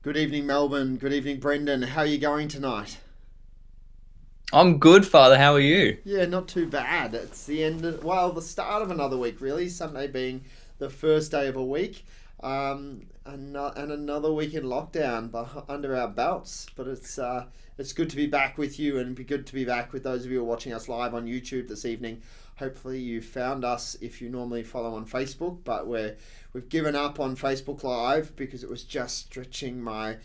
Good evening, Melbourne. Good evening, Brendan. How are you going tonight? I'm good, Father. How are you? Yeah, not too bad. It's the start of another week, really. Sunday being the first day of a week, and another week in lockdown under our belts. But it's good to be back with you, and it'd be good to be back with those of you who are watching us live on YouTube this evening. Hopefully, you found us if you normally follow on Facebook, but we've given up on Facebook Live because it was just stretching my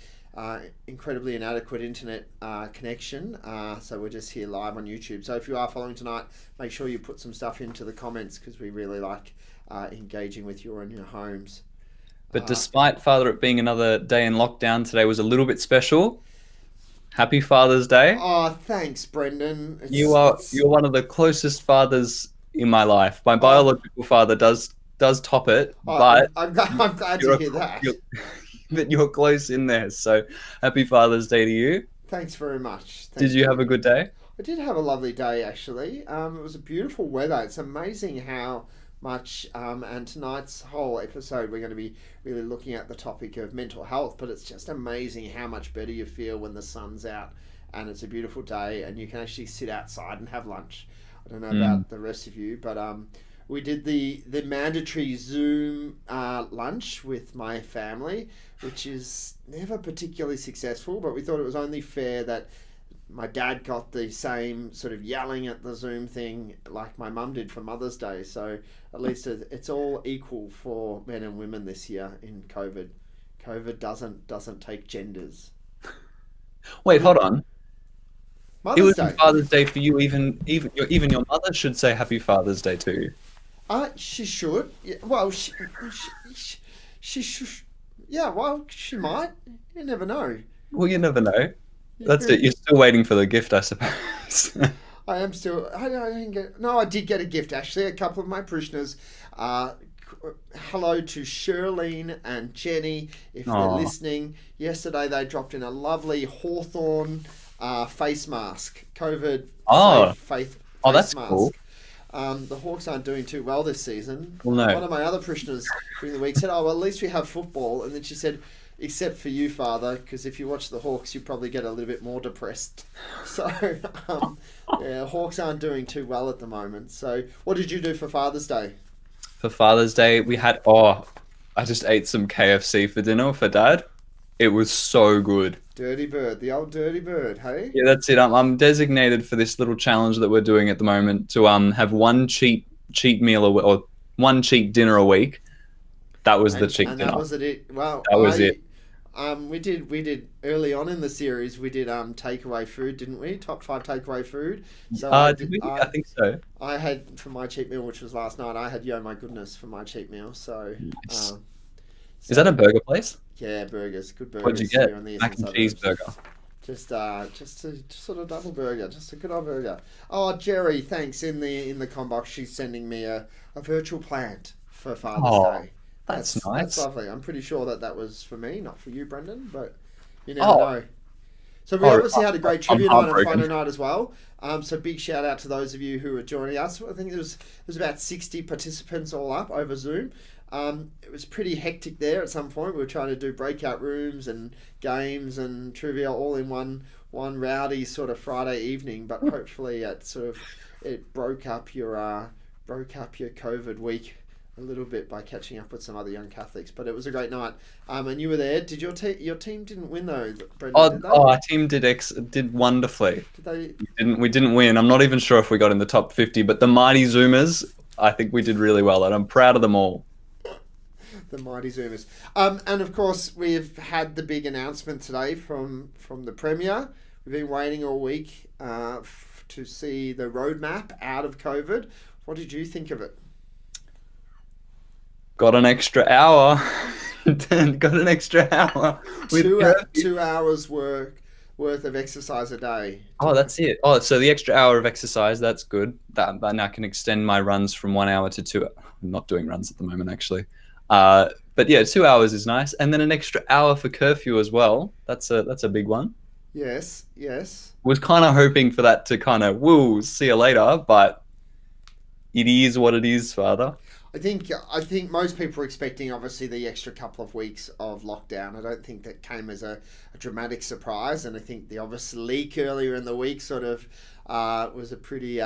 incredibly inadequate internet connection. So we're just here live on YouTube. So if you are following tonight, make sure you put some stuff into the comments because we really like engaging with you in your homes. But despite, Father, it being another day in lockdown, today was a little bit special. Happy Father's Day. Oh, thanks, Brendan. You are you're one of the closest fathers in my life. My Oh, biological father does top it, but I'm glad to you're, hear that. you're but you're close in there. So happy Father's Day to you. Thanks very much. Did Thanks, you have a Brendan. good day? I did have a lovely day actually. It was a beautiful weather. It's amazing how much, and tonight's whole episode we're going to be really looking at the topic of mental health, but it's just amazing how much better you feel when the sun's out and it's a beautiful day and you can actually sit outside and have lunch. I don't know Mm. about the rest of you, but we did the mandatory Zoom lunch with my family, which is never particularly successful, but we thought it was only fair that my dad got the same sort of yelling at the Zoom thing like my mum did for Mother's Day. So at least it's all equal for men and women this year in COVID. COVID doesn't take genders. Wait, hold on. It Mother's was Day. Father's Day for you. Even your mother should say Happy Father's Day to you. She should. Yeah, well, she should. Yeah, well, she might. You never know. Well, you never know. You That's it. could. You're still waiting for the gift, I suppose. I am still. I didn't get. No, I did get a gift actually. A couple of my parishioners. Uh, Hello to Shirlene and Jenny if they're Oh, listening. Yesterday they dropped in a lovely Hawthorn face mask, COVID safe oh, oh, face that's cool. mask. The Hawks aren't doing too well this season. Well, One no. of my other parishioners during the week said, "Oh, well, at least we have football." And then she said, "Except for you, Father, because if you watch the Hawks, you probably get a little bit more depressed." So, um, yeah, Hawks aren't doing too well at the moment. So, what did you do for Father's Day? For Father's Day, I just ate some KFC for dinner for Dad. It was so good. Dirty bird, the old dirty bird, hey? Yeah, that's it. I'm designated for this little challenge that we're doing at the moment to have one cheat meal or one cheat dinner a week. That was the cheat And that dinner. was it. Well, That was it. we did early on in the series. We did takeaway food, didn't we? Top five takeaway food. So Did we? I think so. I had for my cheat meal, which was last night. I had Yo My Goodness for my cheat meal. So Yes. um, Is that a so burger place? yeah, burgers, good What'd you burgers get? here in the eastern Mac and suburbs. cheeseburger. Just a sort of double burger, just a good old burger. Oh, Jerry, thanks. In the com box, she's sending me a virtual plant for Father's Oh, Day. that's That's nice. lovely. I'm pretty sure that was for me, not for you, Brendan. But you never Oh, know. So we oh, obviously had a great I'm trivia night on Friday heartbroken. night as well. So big shout out to those of you who are joining us. I think there was about 60 participants all up over Zoom. It was pretty hectic there at some point. We were trying to do breakout rooms and games and trivia all in one rowdy sort of Friday evening. But hopefully it broke up your COVID week a little bit by catching up with some other young Catholics. But it was a great night. And you were there. Did your team didn't win though, Brendan? Oh, Did they? oh, our team did wonderfully. Did they? We didn't win. I'm not even sure if we got in the top 50, but the mighty Zoomers, I think we did really well, and I'm proud of them all. The mighty Zoomers. And of course, we've had the big announcement today from the Premier. We've been waiting all week to see the roadmap out of COVID. What did you think of it? Got an extra hour. Got an extra hour with Two curfew. 2 hours worth of exercise a day. Oh, that's it. Oh, so the extra hour of exercise, that's good. That now can extend my runs from 1 hour to two. I'm not doing runs at the moment, actually. But yeah, 2 hours is nice, and then an extra hour for curfew as well. That's a big one. Yes, yes. Was kind of hoping for that to kind of woo, see you later, but it is what it is, Father. I think most people are expecting obviously the extra couple of weeks of lockdown. I don't think that came as a dramatic surprise, and I think the obvious leak earlier in the week sort of was a pretty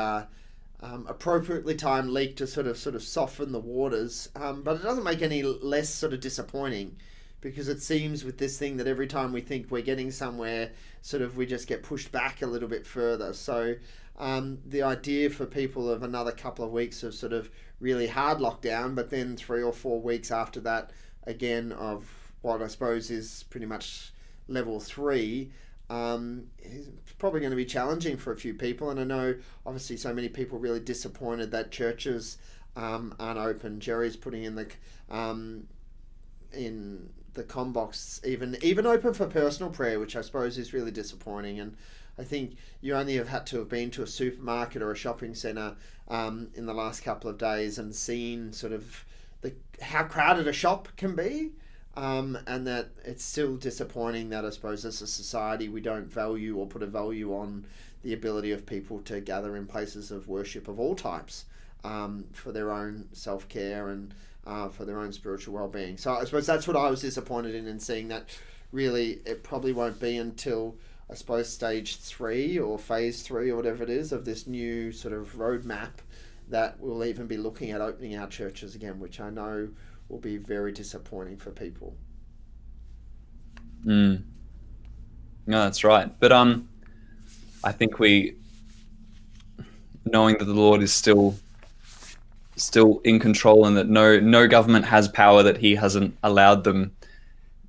appropriately timed leak to sort of soften the waters. But it doesn't make any less sort of disappointing, because it seems with this thing that every time we think we're getting somewhere, sort of we just get pushed back a little bit further. So the idea for people of another couple of weeks of sort of really hard lockdown, but then 3 or 4 weeks after that again of what I suppose is pretty much level 3, is probably going to be challenging for a few people. And I know obviously so many people really disappointed that churches aren't open. Jerry's putting in the com box even open for personal prayer, which I suppose is really disappointing. And I think you only have had to have been to a supermarket or a shopping centre in the last couple of days and seen sort of how crowded a shop can be, and that it's still disappointing that I suppose as a society we don't value or put a value on the ability of people to gather in places of worship of all types for their own self-care and for their own spiritual well-being. So I suppose that's what I was disappointed in seeing that really it probably won't be until I suppose stage 3 or phase 3 or whatever it is of this new sort of roadmap that we'll even be looking at opening our churches again, which I know will be very disappointing for people. No, that's right. But I think knowing that the Lord is still in control and that no government has power that he hasn't allowed them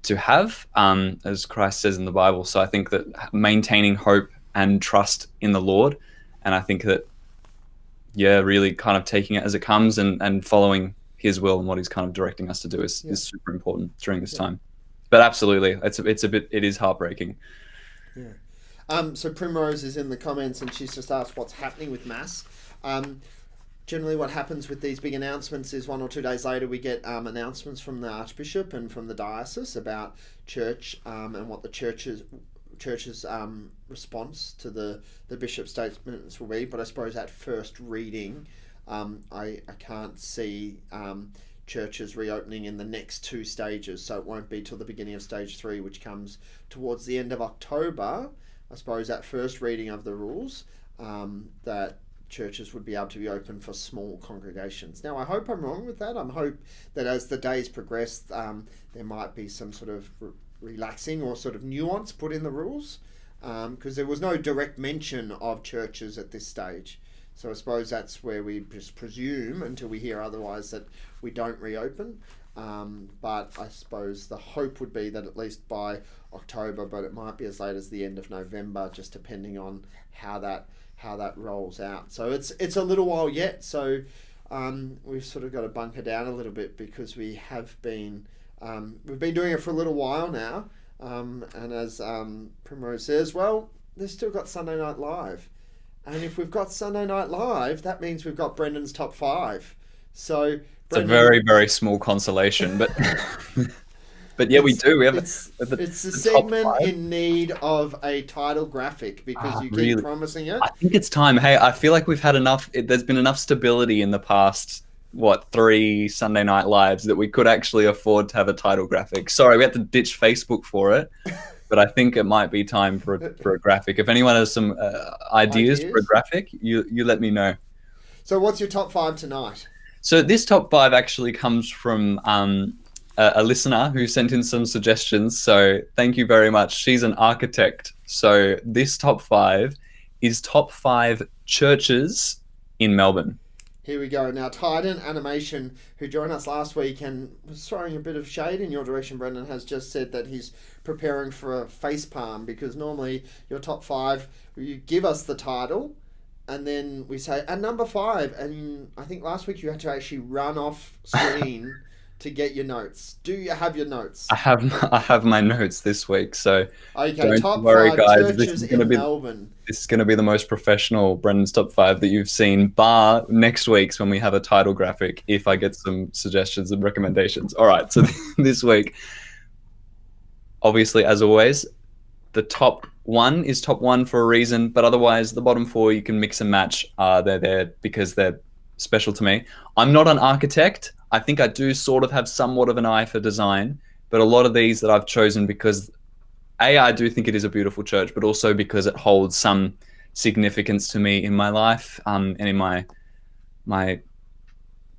to have, as Christ says in the Bible. So I think that maintaining hope and trust in the Lord, and I think that, really kind of taking it as it comes and following his will and what he's kind of directing us to do is super important during this time. But absolutely, it is heartbreaking. Yeah. So Primrose is in the comments and she's just asked what's happening with Mass. Generally what happens with these big announcements is 1 or 2 days later we get announcements from the Archbishop and from the diocese about church and what the church's response to the bishop's statements will be. But I suppose at first reading I can't see churches reopening in the next 2 stages, so it won't be till the beginning of stage 3, which comes towards the end of October. I suppose at first reading of the rules that churches would be able to be open for small congregations. Now I hope I'm wrong with that. I hope that as the days progress there might be some sort of relaxing or sort of nuance put in the rules, because there was no direct mention of churches at this stage. So I suppose that's where we just presume until we hear otherwise that we don't reopen. But I suppose the hope would be that at least by October, but it might be as late as the end of November, just depending on how that rolls out. So it's a little while yet. So we've sort of got to bunker down a little bit, because we've been doing it for a little while now. And as Primrose says, well, they've still got Sunday Night Live. And if we've got Sunday Night Live, that means we've got Brendan's top 5. So it's a very, very small consolation, but but yeah, we do. We have it's a segment in need of a title graphic, because you keep promising it. I think it's time. Hey, I feel like we've had enough. There's been enough stability in the past 3 Sunday Night Lives that we could actually afford to have a title graphic. Sorry, we had to ditch Facebook for it. But I think it might be time for a graphic. If anyone has some ideas for a graphic, you let me know. So what's your top 5 tonight? So this top 5 actually comes from a listener who sent in some suggestions. So thank you very much. She's an architect. So this top 5 is top 5 churches in Melbourne. Here we go. Now, Titan Animation, who joined us last week and was throwing a bit of shade in your direction, Brendan, has just said that he's preparing for a facepalm, because normally your top 5, you give us the title and then we say, at number 5, and I think last week you had to actually run off screen to get your notes. Do you have your notes? I have my notes this week, so okay. Top 5 guys. churches in Melbourne. This is going to be the most professional Brendan's top 5 that you've seen, bar next week's when we have a title graphic, if I get some suggestions and recommendations. All right, so this week, obviously, as always, the top 1 is top 1 for a reason, but otherwise the bottom 4 you can mix and match. They're there because they're special to me. I'm not an architect. I think I do sort of have somewhat of an eye for design, but a lot of these that I've chosen because I do think it is a beautiful church, but also because it holds some significance to me in my life, and in my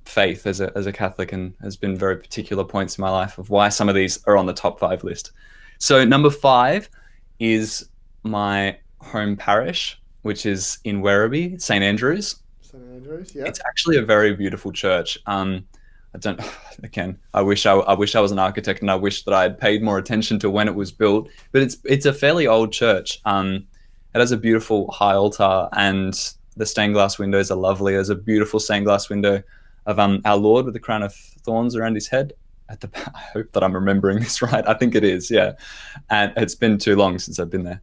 faith as a Catholic, and has been very particular points in my life of why some of these are on the top 5 list. So number 5 is my home parish, which is in Werribee, St Andrews. St Andrews, yeah. It's actually a very beautiful church. I don't. Again, I wish I was an architect, and I wish that I had paid more attention to when it was built. But it's a fairly old church. It has a beautiful high altar, and the stained glass windows are lovely. There's a beautiful stained glass window of our Lord with the crown of thorns around his head. I hope that I'm remembering this right. I think it is, yeah. And it's been too long since I've been there.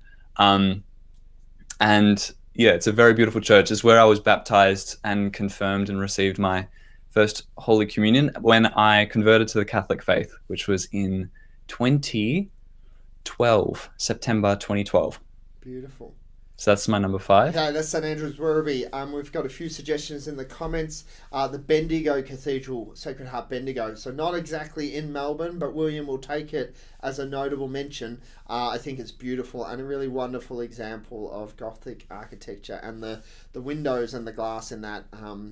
And yeah, it's a very beautiful church. It's where I was baptized and confirmed and received my first Holy Communion when I converted to the Catholic faith, which was in 2012, September 2012. Beautiful. So that's my number 5. Okay, that's St Andrews Werribee. We've got a few suggestions in the comments. The Bendigo Cathedral, Sacred Heart Bendigo. So not exactly in Melbourne, but William will take it as a notable mention. I think it's beautiful and a really wonderful example of Gothic architecture, and the windows and the glass in that,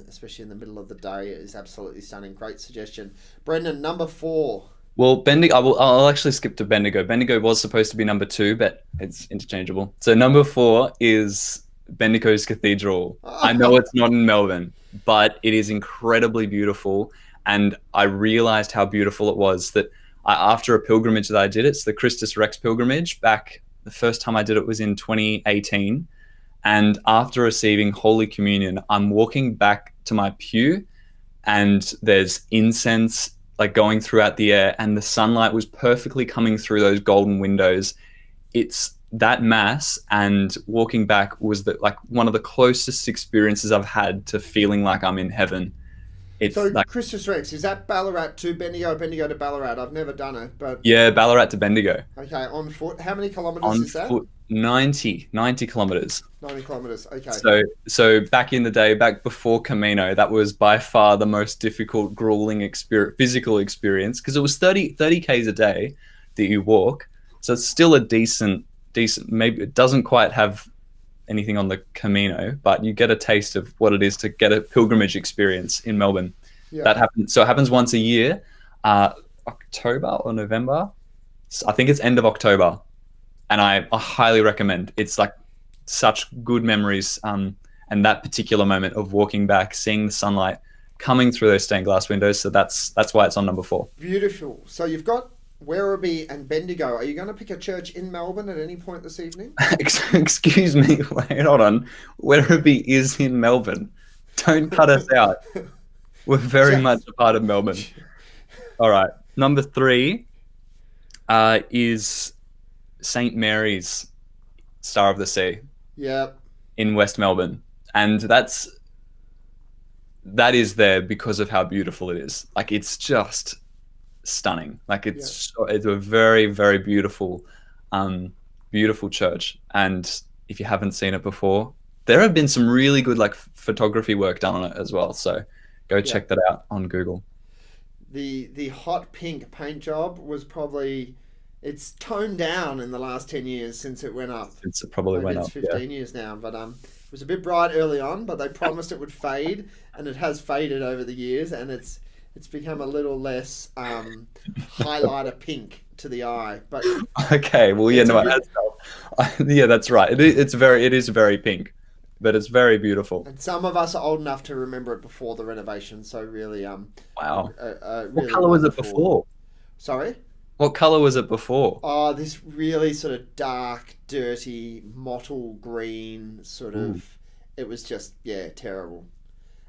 especially in the middle of the day, is absolutely stunning. Great suggestion. Brendan, number 4. Well, Bendigo, I'll actually skip to Bendigo. Bendigo was supposed to be number 2, but it's interchangeable. So number 4 is Bendigo's Cathedral. I know it's not in Melbourne, but it is incredibly beautiful. And I realized how beautiful it was that after a pilgrimage that I did, it's the Christus Rex pilgrimage. Back the first time I did it was in 2018. And after receiving Holy Communion, I'm walking back to my pew, and there's incense like going throughout the air, and the sunlight was perfectly coming through those golden windows. It's that mass, and walking back was like one of the closest experiences I've had to feeling like I'm in heaven. It's so like, Christus Rex, is that Ballarat to Bendigo, Bendigo to Ballarat? I've never done it, but yeah, Ballarat to Bendigo. Okay, on foot. How many kilometres On is that? foot, 90 kilometers. 90 kilometres, okay. So back in the day, back before Camino, that was by far the most difficult, grueling physical experience, because it was 30 Ks a day that you walk. So it's still a decent, maybe it doesn't quite have anything on the Camino, but you get a taste of what it is to get a pilgrimage experience in Melbourne. Yeah. That happens. So it happens once a year, October or November. So I think it's end of October. And I highly recommend. It's like such good memories, and that particular moment of walking back, seeing the sunlight coming through those stained glass windows. So that's why it's on number 4. Beautiful. So you've got Werribee and Bendigo. Are you going to pick a church in Melbourne at any point this evening? Excuse me, wait, hold on. Werribee is in Melbourne. Don't cut us out. We're very much a part of Melbourne. All right. Number 3 is St Mary's Star of the Sea. Yeah. In West Melbourne. And that is there because of how beautiful it is. Like, it's just stunning. Like, it's a very, very beautiful church. And if you haven't seen it before, there have been some really good like photography work done on it as well. So go check that out on Google. The hot pink paint job was probably, it's toned down in the last 10 years since it went up. It probably went up. It's 15 years now, but it was a bit bright early on, but they promised it would fade, and it has faded over the years, and it's become a little less highlighter pink to the eye. But okay, well, yeah, no, it has helped. Yeah, that's right. It is very pink, but it's very beautiful. And some of us are old enough to remember it before the renovation, so really, wow. Really what colour was it before? Sorry? What colour was it before? Oh, this really sort of dark, dirty, mottled green sort of. It was just, terrible.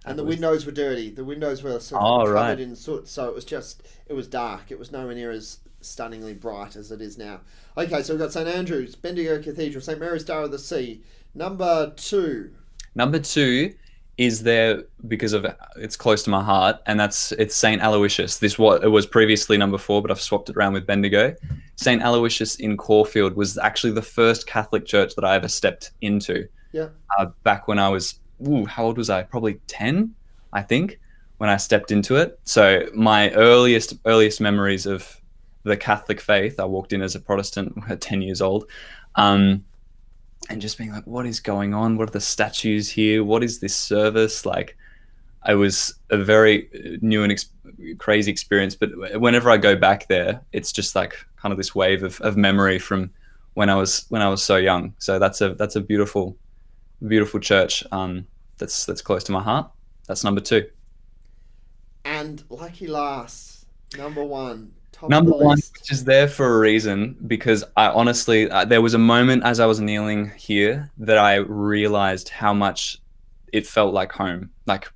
And the windows were dirty. The windows were sort of covered in soot, so it was dark. It was nowhere near as stunningly bright as it is now. Okay, so we've got St Andrews, Bendigo Cathedral, St Mary's Star of the Sea. Number 2. Number 2 is there because of it's close to my heart, and it's St Aloysius. It was previously number 4, but I've swapped it around with Bendigo. St Aloysius in Caulfield was actually the first Catholic church that I ever stepped into. Yeah. Back when I was, how old was I? Probably 10. I think, when I stepped into it. So my earliest memories of the Catholic faith, I walked in as a Protestant at 10 years old, um, and just being like, what is going on? What are the statues here? What is this service? Like, I was a very new and crazy experience. But whenever I go back there, it's just like kind of this wave of memory from when I was so young. So that's a beautiful church. That's close to my heart. That's number two. And lucky last, number one, top of Number the one, list. which is there for a reason, because I honestly, there was a moment as I was kneeling here that I realized how much it felt like home. Like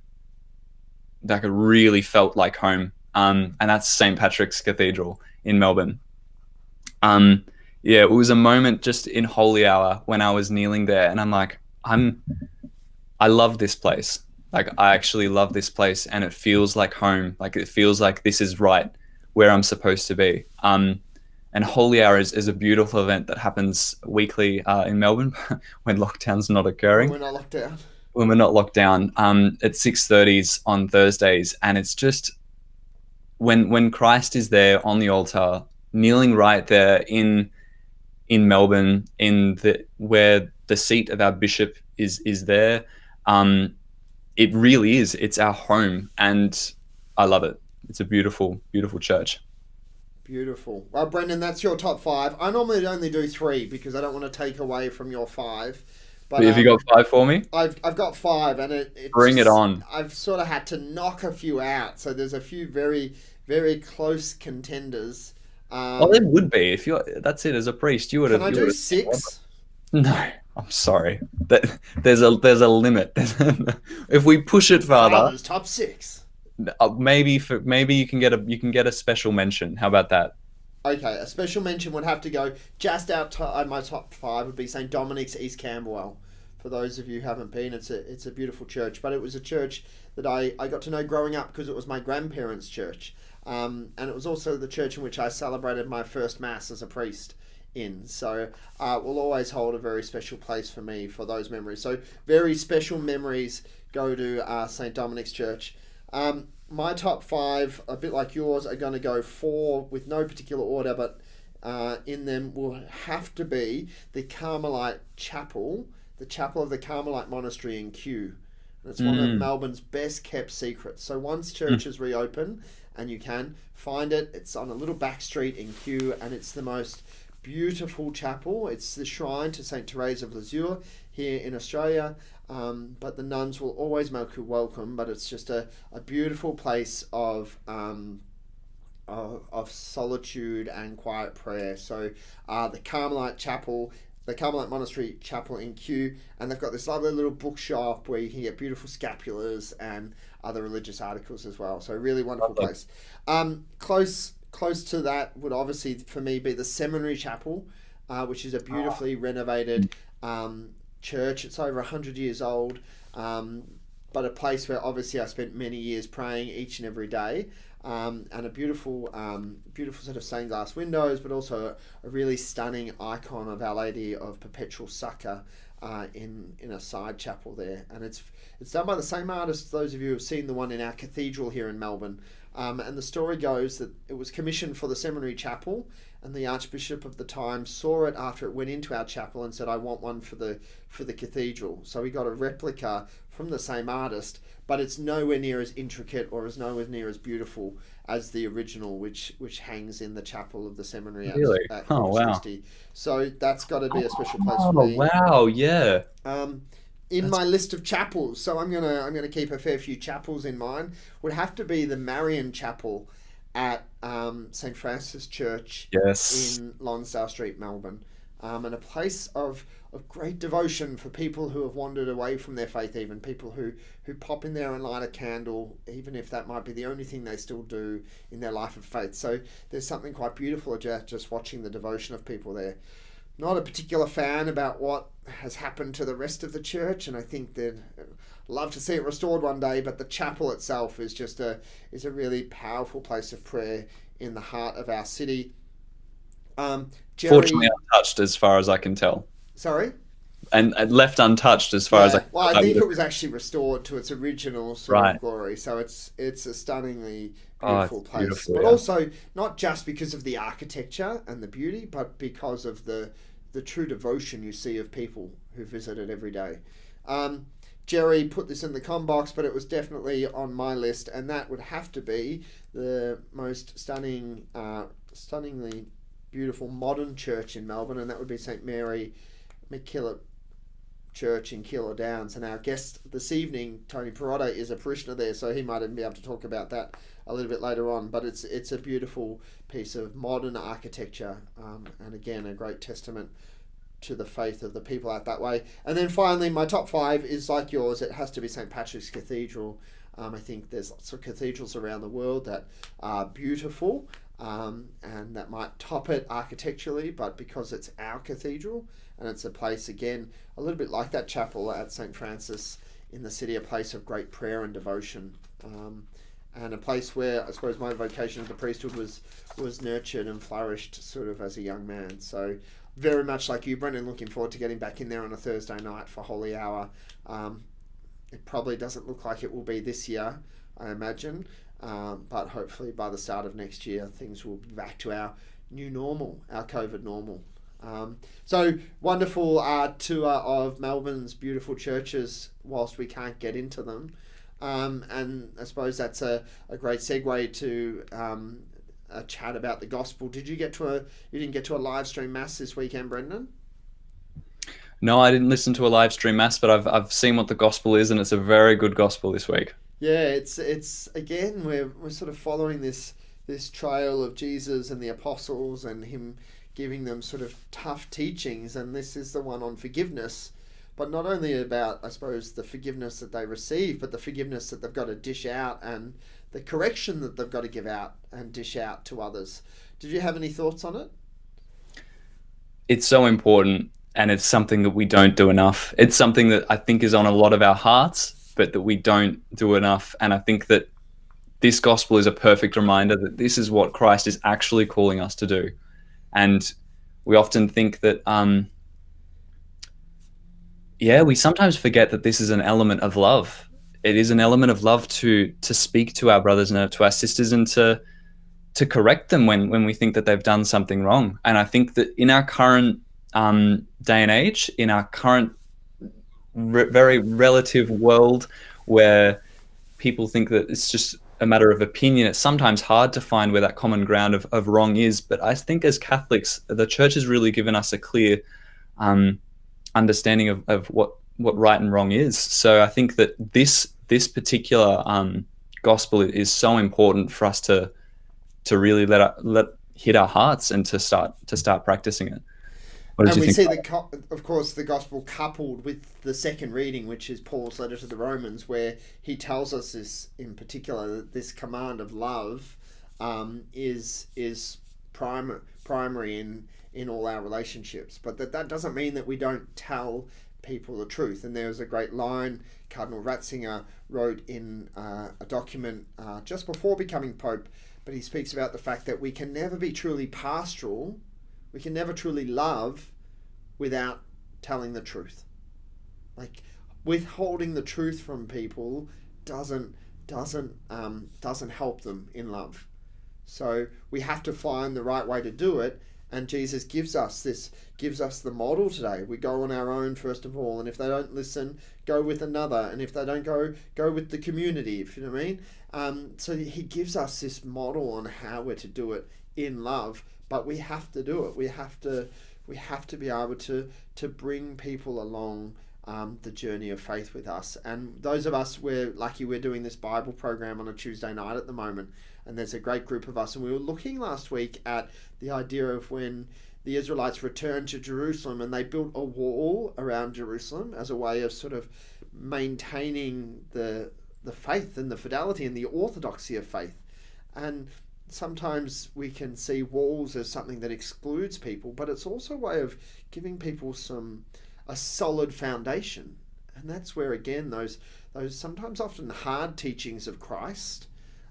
it really felt like home. And that's St. Patrick's Cathedral in Melbourne. Yeah, it was a moment just in holy hour when I was kneeling there, and I'm like, I love this place. Like, I actually love this place, and it feels like home. Like, it feels like this is right where I'm supposed to be. And Holy Hour is a beautiful event that happens weekly in Melbourne when lockdown's not When occurring. we're not locked down. When we're not locked down, at 6:30s on Thursdays, and it's just when Christ is there on the altar, kneeling right there in Melbourne, in the where the seat of our bishop is there. It really is. It's our home, and I love it. It's a beautiful church. Beautiful. Well, Brendan, that's your top five. I normally only do three because I don't want to take away from your five. But Have you got five for me? I've got five, and it Bring it on. I've sort of had to knock a few out. So there's a few very, very close contenders. Oh, there would be if you. That's it. As a priest, you would have. Can I do six? No, I'm sorry. There's a limit. If we push it farther, Father's top six. maybe you can get a special mention. How about that? Okay, a special mention would have to go just outside my top five would be St. Dominic's East Camberwell. For those of you who haven't been, it's a beautiful church, but it was a church that I got to know growing up because it was my grandparents' church. And it was also the church in which I celebrated my first Mass as a priest in. So will always hold a very special place for me for those memories. So very special memories go to St. Dominic's Church. My top five, a bit like yours, are going to go four with no particular order, but in them will have to be the Carmelite Chapel, the Chapel of the Carmelite Monastery in Kew. It's one of Melbourne's best kept secrets. So once churches reopen, and you can find it, it's on a little back street in Kew, and it's the most beautiful chapel. It's the shrine to St. Therese of Lisieux here in Australia. But the nuns will always make you welcome. But it's just a beautiful place of solitude and quiet prayer. So the Carmelite Chapel, the Carmelite Monastery Chapel in Kew, and they've got this lovely little bookshop where you can get beautiful scapulars and other religious articles as well. So really wonderful place. Close to that would obviously for me be the Seminary Chapel, which is a beautifully renovated church. It's over 100 years old, but a place where obviously I spent many years praying each and every day. And a beautiful set of stained glass windows, but also a really stunning icon of Our Lady of Perpetual Succor in a side chapel there. And it's done by the same artist. Those of you who have seen the one in our cathedral here in Melbourne. And the story goes that it was commissioned for the Seminary Chapel, and the Archbishop of the time saw it after it went into our chapel and said, "I want one for the cathedral." So he got a replica from the same artist, but it's nowhere near as intricate or is nowhere near as beautiful as the original, which hangs in the chapel of the seminary Really? at Oh, Corpus wow. Christi. So that's got to be a special place Oh, for me. wow, yeah. In my list of chapels, so I'm gonna keep a fair few chapels in mind. Would have to be the Marian Chapel at St. Francis Church Yes. in Lonsdale Street, Melbourne, and a place of great devotion for people who have wandered away from their faith, even people who pop in there and light a candle, even if that might be the only thing they still do in their life of faith. So there's something quite beautiful about just watching the devotion of people there. Not a particular fan about what has happened to the rest of the church, and I think they'd love to see it restored one day, but the chapel itself is just a really powerful place of prayer in the heart of our city. Jerry, Fortunately untouched as far as I can tell. sorry? and left untouched as far as I. Well, I I think would- it was actually restored to its original sort Right. of glory. So it's a stunningly Oh, beautiful it's place, beautiful, but yeah. also not just because of the architecture and the beauty, but because of the true devotion you see of people who visit it every day. Jerry put this in the com box, but it was definitely on my list, and that would have to be the most stunningly beautiful modern church in Melbourne, and that would be St Mary MacKillop Church in Keilor Downs. And our guest this evening, Tony Pirotta, is a parishioner there, so he might even be able to talk about that a little bit later on. But it's a beautiful piece of modern architecture, and again a great testament to the faith of the people out that way. And then finally, my top 5 is like yours. It has to be St Patrick's Cathedral. I think there's lots of cathedrals around the world that are beautiful, and that might top it architecturally, but because it's our cathedral and it's a place, again, a little bit like that chapel at St Francis in the city, a place of great prayer and devotion, and a place where I suppose my vocation of the priesthood was nurtured and flourished sort of as a young man. So very much like you, Brendan, looking forward to getting back in there on a Thursday night for Holy Hour. It probably doesn't look like it will be this year, I imagine, but hopefully by the start of next year things will be back to our new normal, our COVID normal. So wonderful tour of Melbourne's beautiful churches whilst we can't get into them, and I suppose that's a great segue to a chat about the gospel. You didn't get to a live stream mass this weekend, Brendan? No, I didn't listen to a live stream mass, but I've seen what the gospel is, and it's a very good gospel this week. Yeah, it's again we're sort of following this trail of Jesus and the apostles and him giving them sort of tough teachings, and this is the one on forgiveness, but not only about, I suppose, the forgiveness that they receive, but the forgiveness that they've got to dish out and the correction that they've got to give out and dish out to others. Did you have any thoughts on it? It's so important, and it's something that we don't do enough. It's something that I think is on a lot of our hearts, but that we don't do enough. And I think that this gospel is a perfect reminder that this is what Christ is actually calling us to do. And we often think that, we sometimes forget that this is an element of love. It is an element of love to speak to our brothers and to our sisters and to correct them when we think that they've done something wrong. And I think that in our current day and age, in our current very relative world where people think that it's just a matter of opinion, it's sometimes hard to find where that common ground of wrong is. But I think as Catholics, the church has really given us a clear understanding of what right and wrong is. So I think that this particular gospel is so important for us to really let hit our hearts and to start practicing it. And we see, of course, the gospel coupled with the second reading, which is Paul's letter to the Romans, where he tells us this in particular, that this command of love is primary in all our relationships. But that doesn't mean that we don't tell people the truth. And there's a great line Cardinal Ratzinger wrote in a document just before becoming Pope, but he speaks about the fact that we can never be truly pastoral, we can never truly love without telling the truth. Like, withholding the truth from people doesn't help them in love. So we have to find the right way to do it, and Jesus gives us the model today. We go on our own first of all, and if they don't listen, go with another, and if they don't go with the community, if you know what I mean. So he gives us this model on how we're to do it in love, but we have to do it. We have to be able to bring people along the journey of faith with us. And those of us, we're lucky we're doing this Bible program on a Tuesday night at the moment, and there's a great group of us, and we were looking last week at the idea of when the Israelites returned to Jerusalem and they built a wall around Jerusalem as a way of sort of maintaining the faith and the fidelity and the orthodoxy of faith. And sometimes we can see walls as something that excludes people, but it's also a way of giving people a solid foundation. And that's where, again, those sometimes often hard teachings of Christ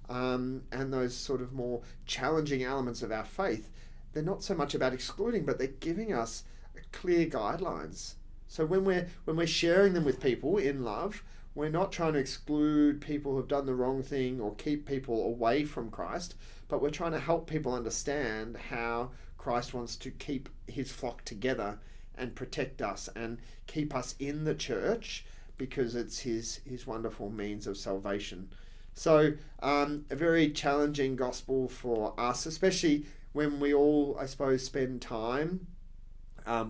and those sort of more challenging elements of our faith, they're not so much about excluding, but they're giving us clear guidelines So when we're sharing them with people in love, we're not trying to exclude people who've done the wrong thing or keep people away from Christ, but we're trying to help people understand how Christ wants to keep his flock together and protect us and keep us in the church, because it's his wonderful means of salvation. So a very challenging gospel for us, especially when we all, I suppose, spend time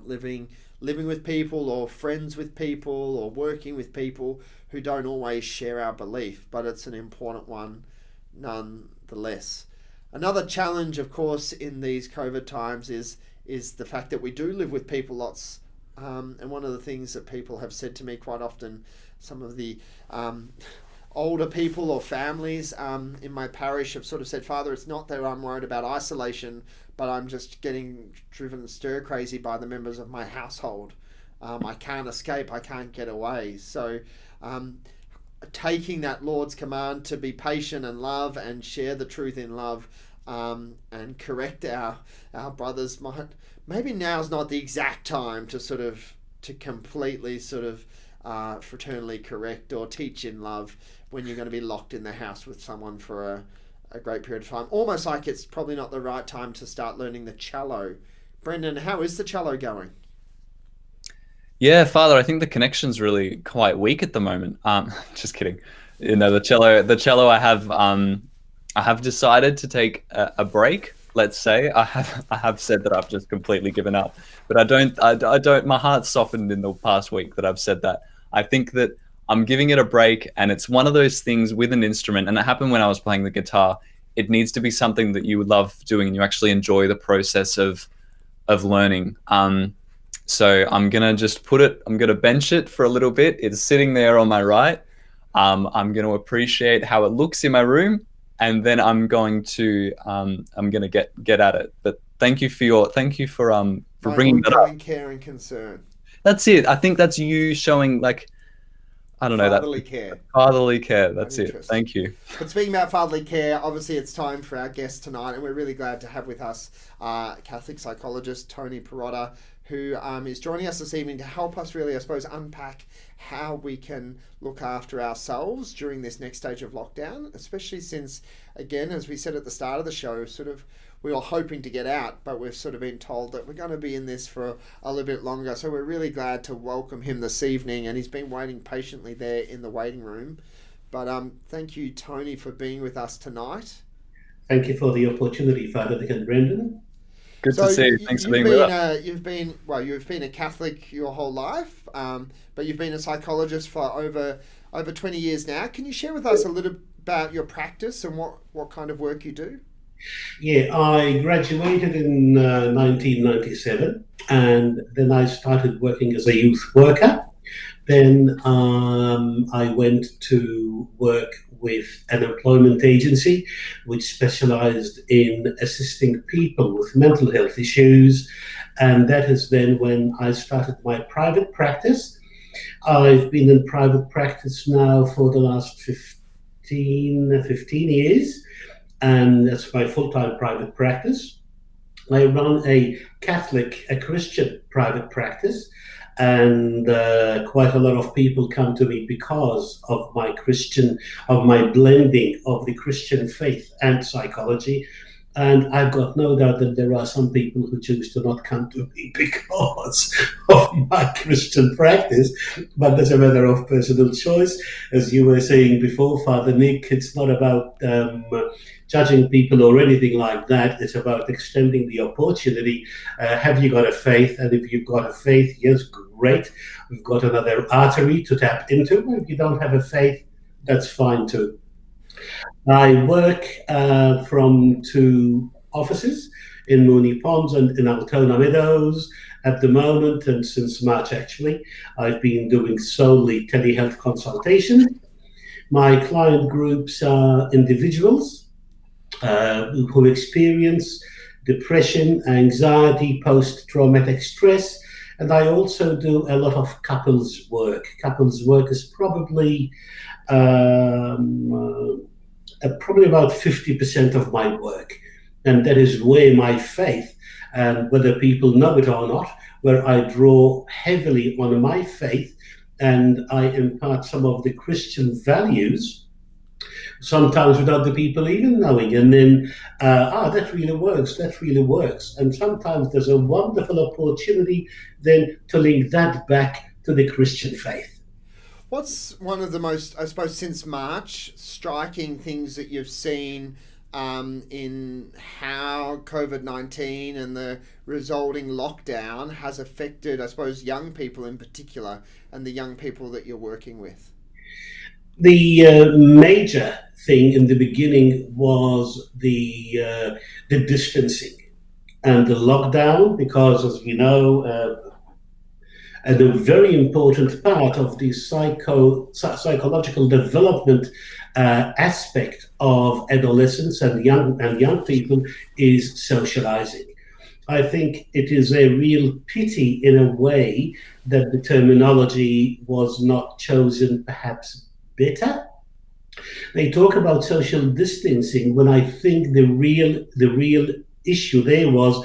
living with people, or friends with people, or working with people who don't always share our belief, but it's an important one nonetheless. Another challenge, of course, in these COVID times is the fact that we do live with people lots. And one of the things that people have said to me quite often, some of the older people or families in my parish have sort of said, Father, it's not that I'm worried about isolation, but I'm just getting driven stir crazy by the members of my household. I can't escape, I can't get away. So taking that Lord's command to be patient and love and share the truth in love, and correct our brothers, maybe now's not the exact time to completely fraternally correct or teach in love when you're going to be locked in the house with someone for a great period of time. Almost like it's probably not the right time to start learning the cello. Brendan, how is the cello going? Yeah, Father, I think the connection's really quite weak at the moment. Just kidding. The cello I have decided to take a break. Let's say I have said that I've just completely given up, but I don't. My heart's softened in the past week that I've said that. I think that I'm giving it a break, and it's one of those things with an instrument, and it happened when I was playing the guitar. It needs to be something that you love doing and you actually enjoy the process of learning. So I'm gonna bench it for a little bit. It's sitting there on my right. I'm gonna appreciate how it looks in my room, and then I'm gonna get at it. But thank you for bringing that up. Care and concern. That's it. I think that's you showing, like, I don't know, Fatherly care. Fatherly care. That's it. Thank you. But speaking about fatherly care, obviously it's time for our guest tonight, and we're really glad to have with us Catholic psychologist Tony Pirotta, who is joining us this evening to help us really, I suppose, unpack how we can look after ourselves during this next stage of lockdown, especially since, again, as we said at the start of the show, we were hoping to get out, but we've sort of been told that we're going to be in this for a little bit longer. So we're really glad to welcome him this evening, and he's been waiting patiently there in the waiting room. But thank you, Tony, for being with us tonight. Thank you for the opportunity, Father Nick and Brendan. Good to see you. Thanks for being with us. You've been a Catholic your whole life, but you've been a psychologist for over 20 years now. Can you share with us a little about your practice and what kind of work you do? Yeah, I graduated in 1997, and then I started working as a youth worker. Then I went to work with an employment agency which specialized in assisting people with mental health issues. And that is then when I started my private practice. I've been in private practice now for the last 15 years, and that's my full-time private practice. I run a Christian private practice, and quite a lot of people come to me because of my blending of the Christian faith and psychology. And I've got no doubt that there are some people who choose to not come to me because of my Christian practice, but that's a matter of personal choice. As you were saying before, Father Nick, it's not about judging people or anything like that. It's about extending the opportunity. Have you got a faith? And if you've got a faith, yes, great. We've got another artery to tap into. If you don't have a faith, that's fine too. I work from 2 offices in Moonee Ponds and in Altona Meadows at the moment, and since March actually, I've been doing solely telehealth consultations. My client groups are individuals who experience depression, anxiety, post-traumatic stress, and I also do a lot of couples work. Couples work is probably about 50% of my work, and that is where my faith and whether people know it or not, where I draw heavily on my faith and I impart some of the Christian values, sometimes without the people even knowing. And then, that really works, that really works. And sometimes there's a wonderful opportunity then to link that back to the Christian faith. What's one of the most, I suppose, since March, striking things that you've seen in how COVID-19 and the resulting lockdown has affected, I suppose, young people in particular, and the young people that you're working with? The major thing in the beginning was the distancing and the lockdown, because, as we know, and a very important part of the psychological development aspect of adolescence and young people is socializing. I think it is a real pity, in a way, that the terminology was not chosen perhaps better. They talk about social distancing when I think the real issue there was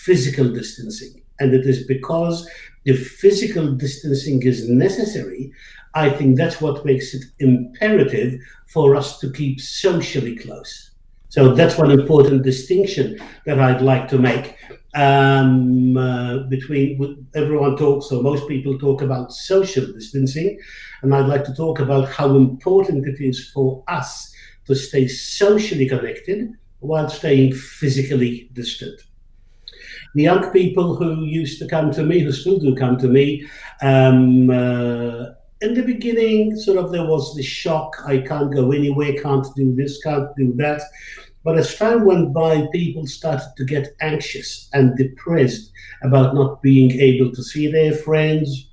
physical distancing, and it is because the physical distancing is necessary. I think that's what makes it imperative for us to keep socially close. So that's one important distinction that I'd like to make between everyone talks, or most people talk about social distancing, and I'd like to talk about how important it is for us to stay socially connected while staying physically distant. The young people who used to come to me, who still do come to me, in the beginning, sort of there was the shock, I can't go anywhere, can't do this, can't do that. But as time went by, people started to get anxious and depressed about not being able to see their friends,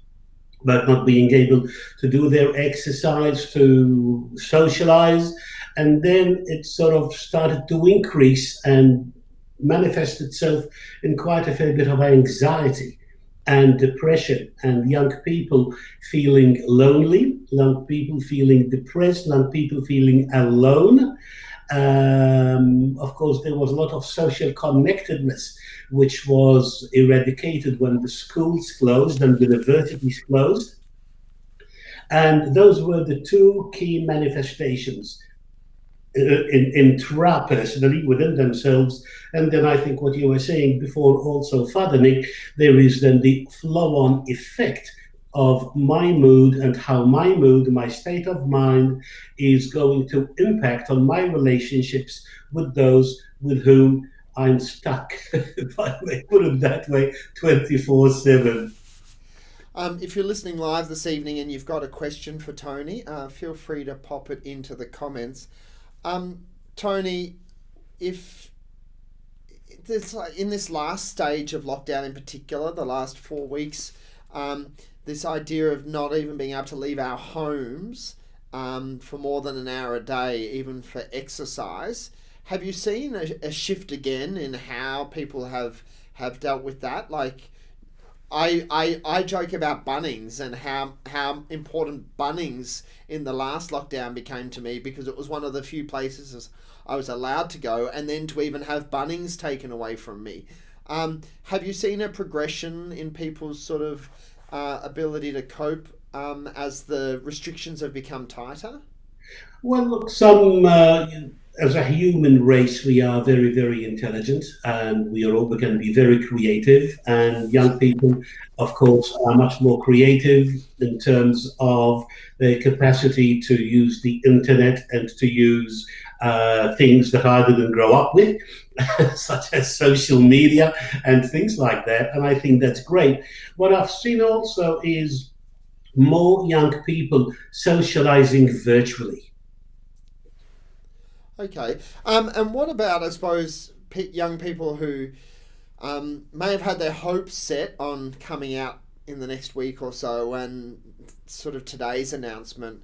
about not being able to do their exercise, to socialize. And then it sort of started to increase and manifest itself in quite a fair bit of anxiety and depression, and young people feeling lonely, young people feeling depressed, young people feeling alone. Of course, there was a lot of social connectedness, which was eradicated when the schools closed and the universities closed. And those were the two key manifestations intrapersonally within themselves. And then I think what you were saying before also, Father Nick, there is then the flow-on effect of my mood and how my mood, my state of mind is going to impact on my relationships with those with whom I'm stuck, if I may put it that way, 24/7. If you're listening live this evening and you've got a question for Tony, feel free to pop it into the comments. Tony, if in this last stage of lockdown in particular, the last 4 weeks, this idea of not even being able to leave our homes for more than an hour a day, even for exercise, have you seen a shift again in how people have dealt with that? Like, I joke about Bunnings and how important Bunnings in the last lockdown became to me, because it was one of the few places I was allowed to go, and then to even have Bunnings taken away from me. Have you seen a progression in people's sort of ability to cope as the restrictions have become tighter? Well, look, as a human race, we are very, very intelligent, and we can be very creative. And young people, of course, are much more creative in terms of their capacity to use the internet and to use things that I didn't grow up with, such as social media and things like that. And I think that's great. What I've seen also is more young people socializing virtually. Okay. And what about, I suppose, young people who may have had their hopes set on coming out in the next week or so, and sort of today's announcement?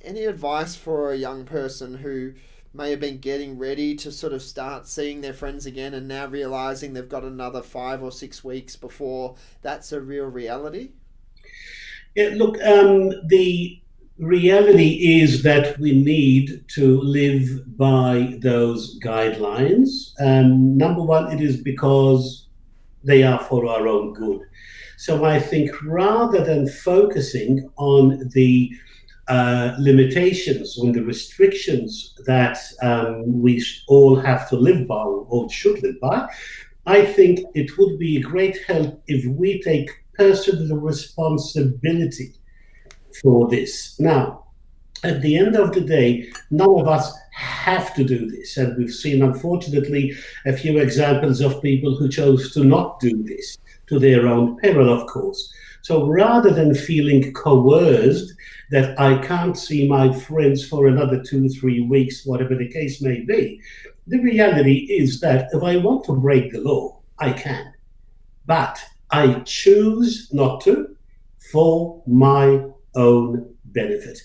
Any advice for a young person who may have been getting ready to sort of start seeing their friends again, and now realizing they've got another 5 or 6 weeks before that's a real reality? Yeah, look, the reality is that we need to live by those guidelines. Number one, it is because they are for our own good. So I think rather than focusing on the limitations, on the restrictions that we all have to live by or should live by, I think it would be a great help if we take personal responsibility for this. Now, at the end of the day, none of us have to do this. And we've seen, unfortunately, a few examples of people who chose to not do this, to their own peril, of course. So rather than feeling coerced that I can't see my friends for another 2-3 weeks, whatever the case may be, the reality is that if I want to break the law, I can. But I choose not to for my own benefit.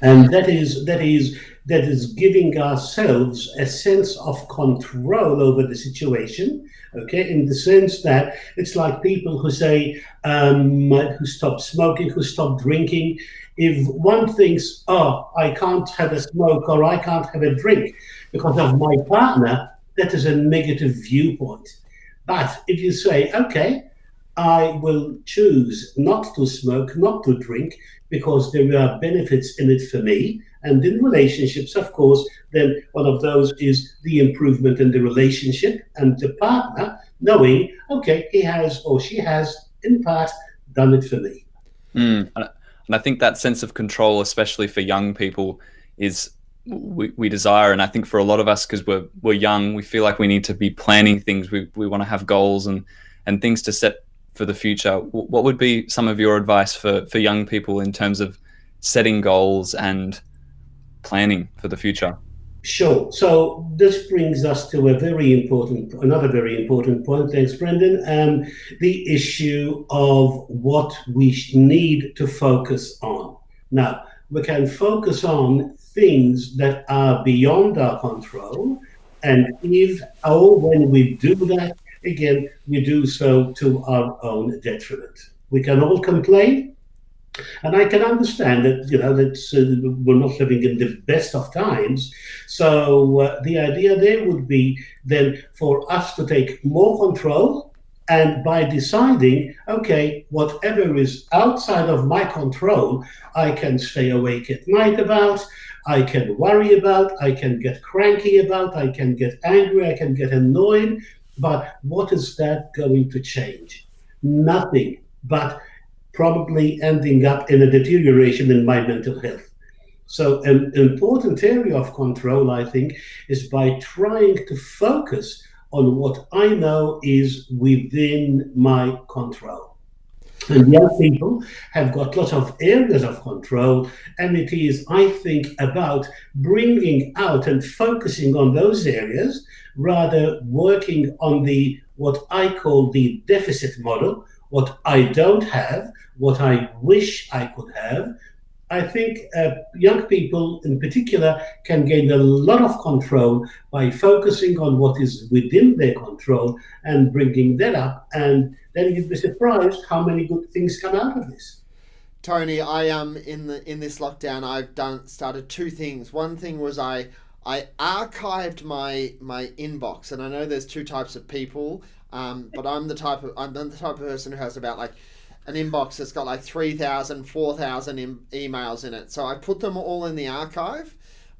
And that is giving ourselves a sense of control over the situation, okay, in the sense that it's like people who say, who stop smoking, who stop drinking. If one thinks, oh, I can't have a smoke or I can't have a drink because of my partner, that is a negative viewpoint. But if you say, okay, I will choose not to smoke, not to drink, because there are benefits in it for me. And in relationships, of course, then one of those is the improvement in the relationship and the partner knowing, okay, he has or she has, in part, done it for me. And I think that sense of control, especially for young people, is we desire. And I think for a lot of us, because we're young, we feel like we need to be planning things. We want to have goals and things to set for the future. What would be some of your advice for young people in terms of setting goals and planning for the future? Sure. So this brings us to another very important point. Thanks, Brendan. The issue of what we need to focus on. Now, we can focus on things that are beyond our control, and when we do that, again, we do so to our own detriment. We can all complain, and I can understand that, that we're not living in the best of times. So the idea there would be then for us to take more control, and by deciding, okay, whatever is outside of my control, I can stay awake at night about, I can worry about, I can get cranky about, I can get angry, I can get annoyed. But what is that going to change? Nothing, but probably ending up in a deterioration in my mental health. So an important area of control, I think, is by trying to focus on what I know is within my control. And young people have got lots of areas of control, and it is, I think, about bringing out and focusing on those areas, rather working on what I call the deficit model, what I don't have, what I wish I could have. I think young people in particular can gain a lot of control by focusing on what is within their control and bringing that up, and then you'd be surprised how many good things come out of this. Tony, I in this lockdown, I've started two things. One thing was I archived my inbox, and I know there's two types of people, but I'm the type of person who has about like an inbox that's got like 3,000, 4,000 emails in it. So I put them all in the archive,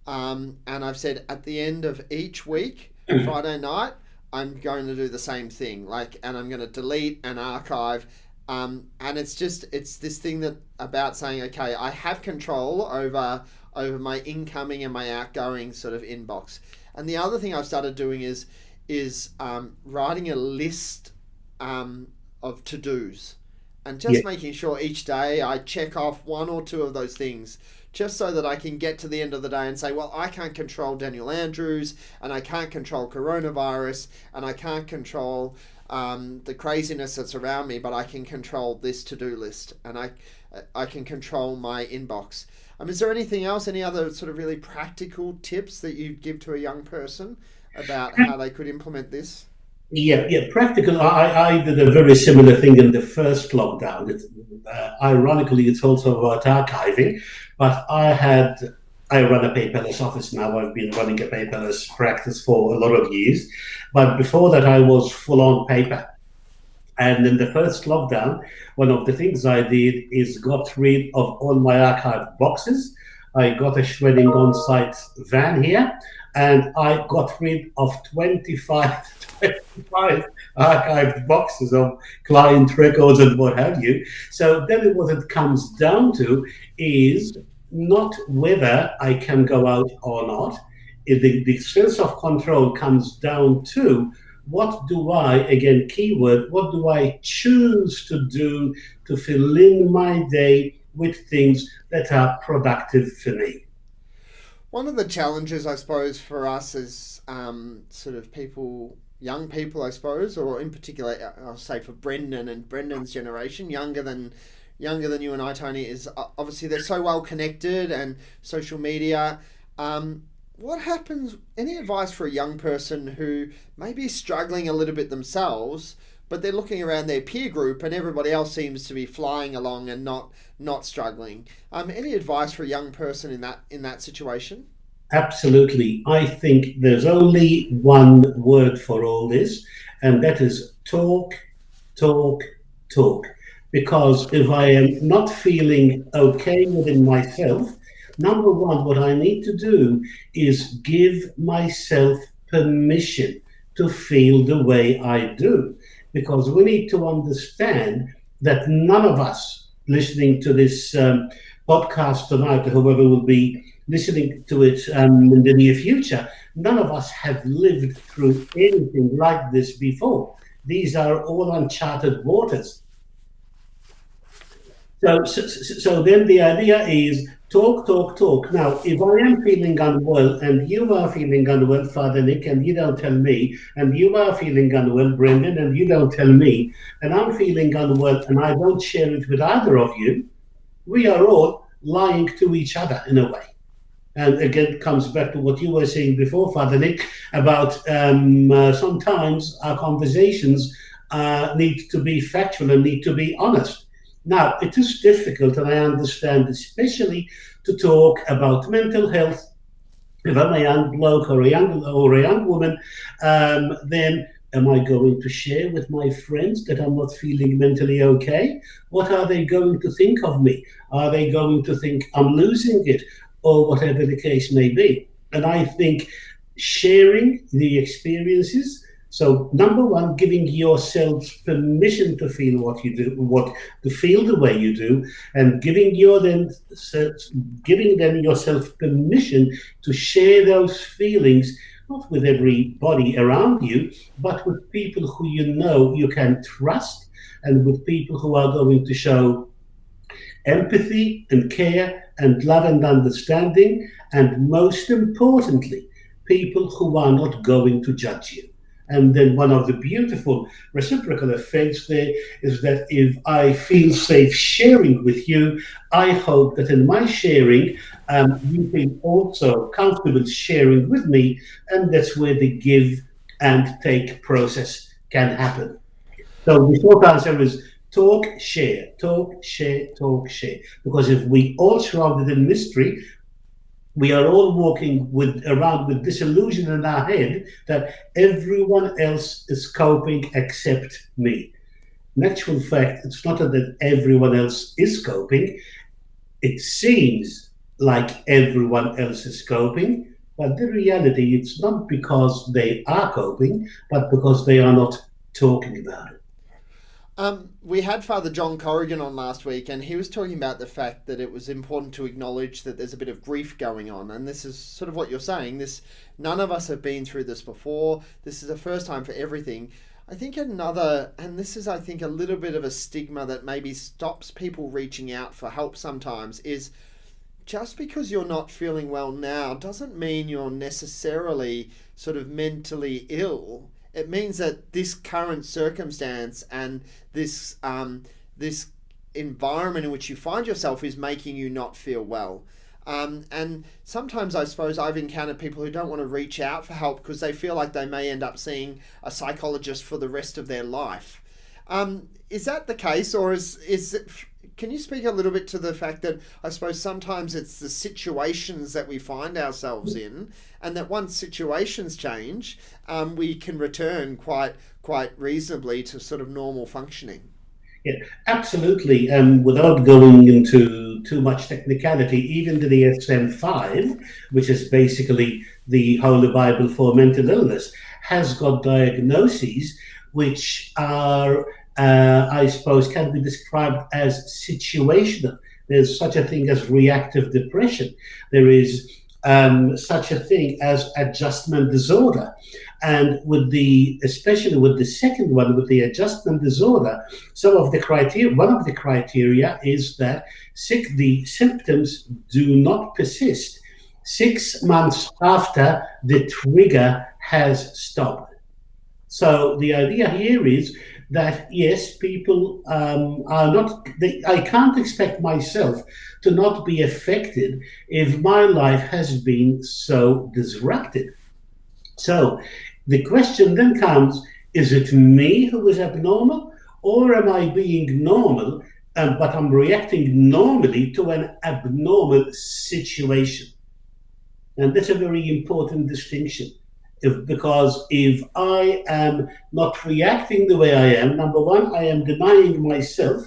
and I've said at the end of each week, Friday night, I'm going to do the same thing. And I'm going to delete and archive. And it's this thing about saying, okay, I have control over my incoming and my outgoing sort of inbox. And the other thing I've started doing is writing a list of to-dos. And just making sure each day I check off one or two of those things, just so that I can get to the end of the day and say, well, I can't control Daniel Andrews, and I can't control coronavirus, and I can't control the craziness that's around me, but I can control this to-do list, and I can control my inbox. Is there anything else, any other sort of really practical tips that you'd give to a young person about how they could implement this? Yeah, practical. I did a very similar thing in the first lockdown. Ironically, it's also about archiving, but I had I run a paperless office now. I've been running a paperless practice for a lot of years. But before that, I was full on paper. And in the first lockdown, one of the things I did is got rid of all my archived boxes. I got a shredding on-site van here, and I got rid of 25 archived boxes of client records and what have you. So then what it comes down to is not whether I can go out or not. The sense of control comes down to what do I, again, keyword, what do I choose to do to fill in my day with things that are productive for me? One of the challenges, I suppose, for us as sort of young people, I suppose, or in particular, I'll say for Brendan and Brendan's generation, younger than you and I, Tony, is obviously they're so well connected and social media. What happens, any advice for a young person who may be struggling a little bit themselves, but they're looking around their peer group and everybody else seems to be flying along and not struggling? Any advice for a young person in that situation? Absolutely. I think there's only one word for all this, and that is talk, talk, talk. Because if I am not feeling okay within myself, number one, what I need to do is give myself permission to feel the way I do. Because we need to understand that none of us listening to this podcast tonight, or whoever will be listening to it in the near future, none of us have lived through anything like this before. These are all uncharted waters. So then the idea is talk, talk, talk. Now, if I am feeling unwell and you are feeling unwell, Father Nick, and you don't tell me, and you are feeling unwell, Brendan, and you don't tell me, and I'm feeling unwell and I don't share it with either of you, we are all lying to each other in a way. And again, it comes back to what you were saying before, Father Nick, about sometimes our conversations need to be factual and need to be honest. Now, it is difficult, and I understand, especially to talk about mental health. If I'm a young bloke or a young woman, then am I going to share with my friends that I'm not feeling mentally okay? What are they going to think of me? Are they going to think I'm losing it, or whatever the case may be? And I think sharing the experiences. So number one, giving yourselves permission to feel what you do, to feel the way you do, and giving them yourself permission to share those feelings, not with everybody around you, but with people who you know you can trust, and with people who are going to show empathy and care and love and understanding, and most importantly, people who are not going to judge you. And then one of the beautiful reciprocal effects there is that if I feel safe sharing with you, I hope that in my sharing, you feel also comfortable sharing with me, and that's where the give and take process can happen. So the short answer is talk, share, talk, share, talk, share. Because if we all shrouded in mystery, we are all walking around with this illusion in our head that everyone else is coping except me. In actual fact, it's not that everyone else is coping. It seems like everyone else is coping, but the reality, it's not because they are coping, but because they are not talking about it. We had Father John Corrigan on last week, and he was talking about the fact that it was important to acknowledge that there's a bit of grief going on, and this is sort of what you're saying. None of us have been through this before. This is the first time for everything. I think and this is, I think, a little bit of a stigma that maybe stops people reaching out for help sometimes, is just because you're not feeling well now doesn't mean you're necessarily sort of mentally ill. It means that this current circumstance and this environment in which you find yourself is making you not feel well. And sometimes I suppose I've encountered people who don't want to reach out for help because they feel like they may end up seeing a psychologist for the rest of their life. Is that the case, or can you speak a little bit to the fact that I suppose sometimes it's the situations that we find ourselves in, and that once situations change, we can return quite reasonably to sort of normal functioning. Yeah, absolutely. Without going into too much technicality, even the DSM-5, which is basically the Holy Bible for mental illness, has got diagnoses which are, I suppose, can be described as situational. There's such a thing as reactive depression. There is such a thing as adjustment disorder. And especially with the second one, with the adjustment disorder, one of the criteria is that the symptoms do not persist 6 months after the trigger has stopped. So the idea here is that, yes, people are not, I can't expect myself to not be affected if my life has been so disrupted. So the question then comes, is it me who is abnormal, or am I being normal, but I'm reacting normally to an abnormal situation? And that's a very important distinction. Because if I am not reacting the way I am, number one, I am denying myself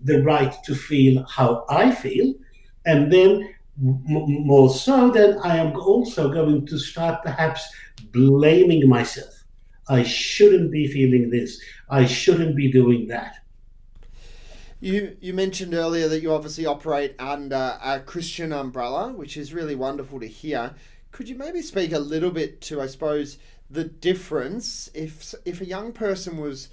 the right to feel how I feel. And then more so, then I am also going to start perhaps blaming myself. I shouldn't be feeling this. I shouldn't be doing that. You mentioned earlier that you obviously operate under a Christian umbrella, which is really wonderful to hear. Could you maybe speak a little bit to, I suppose, the difference if a young person was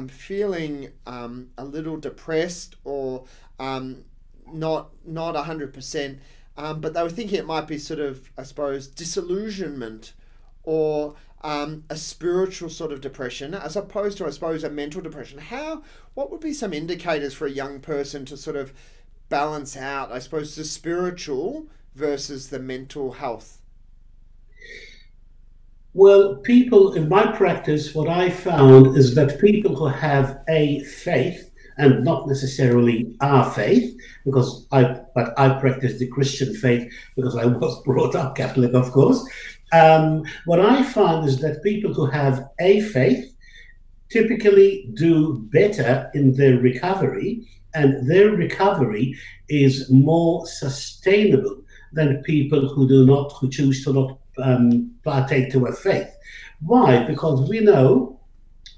feeling a little depressed or not 100%, but they were thinking it might be sort of, I suppose, disillusionment or a spiritual sort of depression, as opposed to, I suppose, a mental depression. What would be some indicators for a young person to sort of balance out, I suppose, the spiritual versus the mental health? Well, people in my practice, what I found is that people who have a faith, and not necessarily our faith, but I practice the Christian faith because I was brought up Catholic, of course. What I found is that people who have a faith typically do better in their recovery, and their recovery is more sustainable than people who choose to not partake to a faith. Why? Because we know,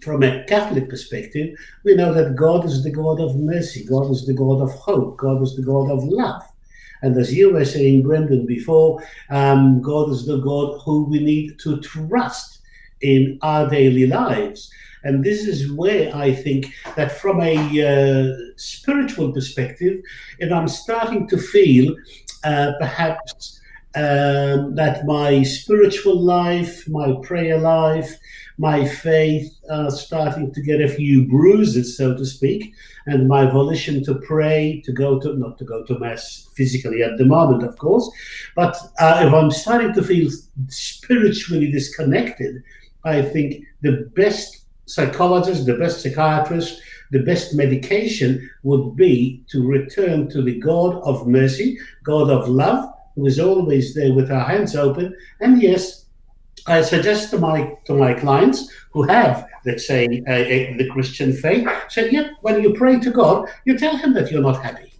from a Catholic perspective, we know that God is the God of mercy, God is the God of hope, God is the God of love. And as you were saying, Brendan, before, God is the God who we need to trust in our daily lives. And this is where I think that from a spiritual perspective, if I'm starting to feel perhaps that my spiritual life, my prayer life, my faith are starting to get a few bruises, so to speak, and my volition to pray, not to go to mass physically at the moment, of course, but if I'm starting to feel spiritually disconnected, I think the best psychologist, the best psychiatrist, the best medication would be to return to the God of mercy, God of love, who is always there with our hands open. And yes, I suggest to my clients who have, let's say, the Christian faith, say, yeah, when you pray to God, you tell him that you're not happy.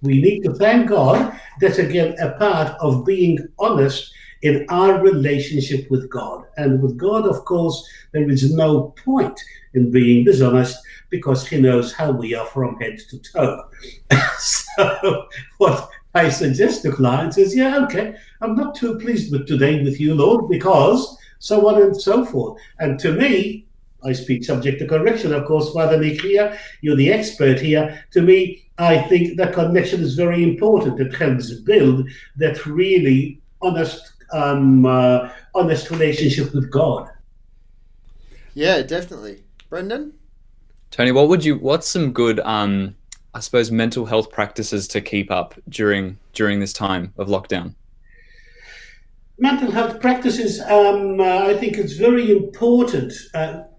We need to thank God. That's again a part of being honest in our relationship with God. And with God, of course, there is no point in being dishonest because he knows how we are from head to toe. So what I suggest to clients is, yeah, okay, I'm not too pleased with today with you, Lord, because so on and so forth. And to me, I speak subject to correction, of course, Father Nick here, you're the expert here. To me, I think that connection is very important. It helps build that really honest relationship with God. Yeah, definitely. Brendan? Tony, what's some good I suppose mental health practices to keep up during this time of lockdown? Mental health practices, I think it's very important.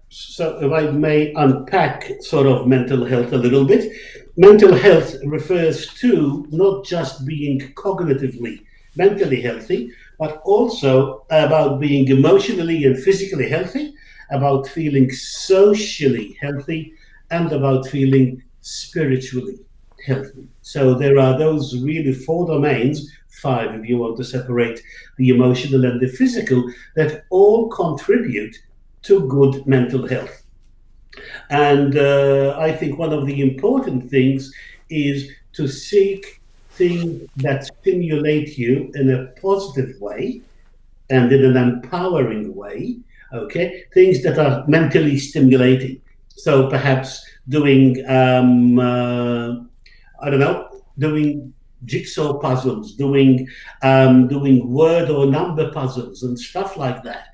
So if I may unpack sort of mental health a little bit. mental health refers to not just being cognitively, mentally healthy, but also about being emotionally and physically healthy, about feeling socially healthy, and about feeling spiritually healthy. So there are those really four domains, five if you want to separate the emotional and the physical, that all contribute to good mental health. And I think one of the important things is to seek things that stimulate you in a positive way and in an empowering way, okay? Things that are mentally stimulating. So perhaps doing, I don't know, doing jigsaw puzzles, doing word or number puzzles and stuff like that.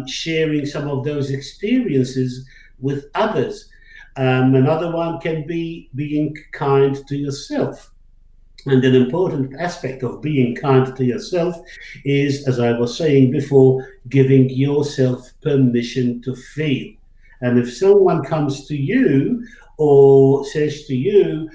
Sharing some of those experiences with others. Another one can be being kind to yourself. And an important aspect of being kind to yourself is, as I was saying before, giving yourself permission to feel. And if someone comes to you or says to you,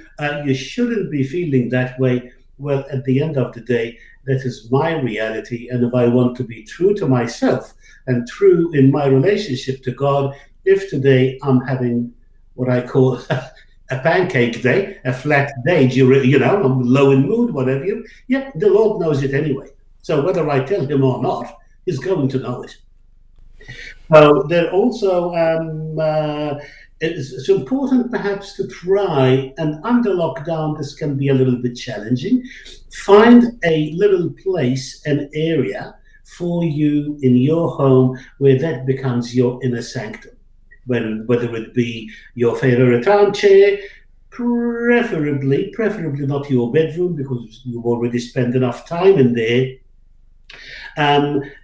you shouldn't be feeling that way, well, at the end of the day, that is my reality. And if I want to be true to myself and true in my relationship to God, if today I'm having what I call a pancake day, a flat day, I'm low in mood, whatever yeah, the Lord knows it anyway. So whether I tell him or not, he's going to know it. So there also, it's important perhaps to try, and under lockdown this can be a little bit challenging, find a little place, an area for you in your home where that becomes your inner sanctum. Whether it be your favorite armchair, preferably not your bedroom because you've already spent enough time in there.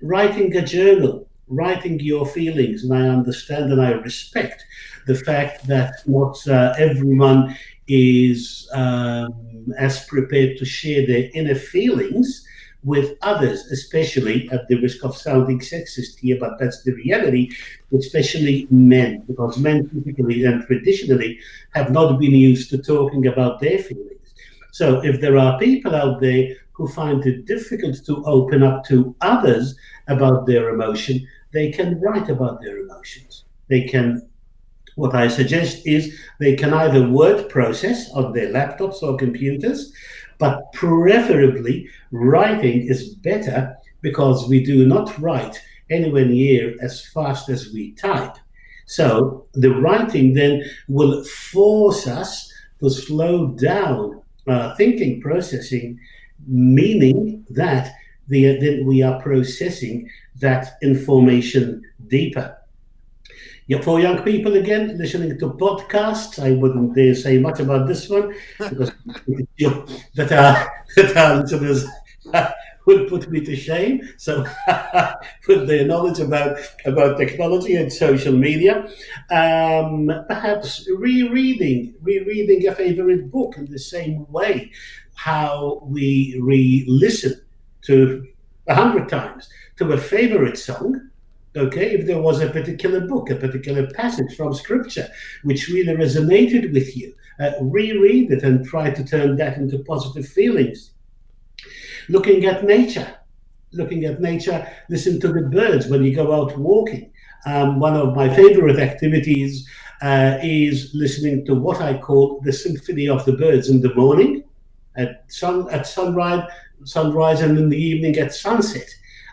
Writing a journal, writing your feelings, and I understand and I respect the fact that not everyone is as prepared to share their inner feelings with others, especially at the risk of sounding sexist here, but that's the reality, especially men, because men typically and traditionally have not been used to talking about their feelings. So if there are people out there who find it difficult to open up to others about their emotion, they can write about their emotions. What I suggest is they can either word process on their laptops or computers, but preferably writing is better because we do not write anywhere near as fast as we type. So the writing then will force us to slow down thinking processing, meaning that then we are processing that information deeper. Yeah, for young people, again, listening to podcasts, I wouldn't dare say much about this one because that our listeners would put me to shame. So, with their knowledge about technology and social media, perhaps rereading a favorite book in the same way how we re-listen to 100 times to a favorite song. Okay, if there was a particular book, a particular passage from scripture which really resonated with you, reread it and try to turn that into positive feelings. Looking at nature, listen to the birds when you go out walking. One of my favorite activities is listening to what I call the symphony of the birds in the morning, at sunrise, and in the evening at sunset.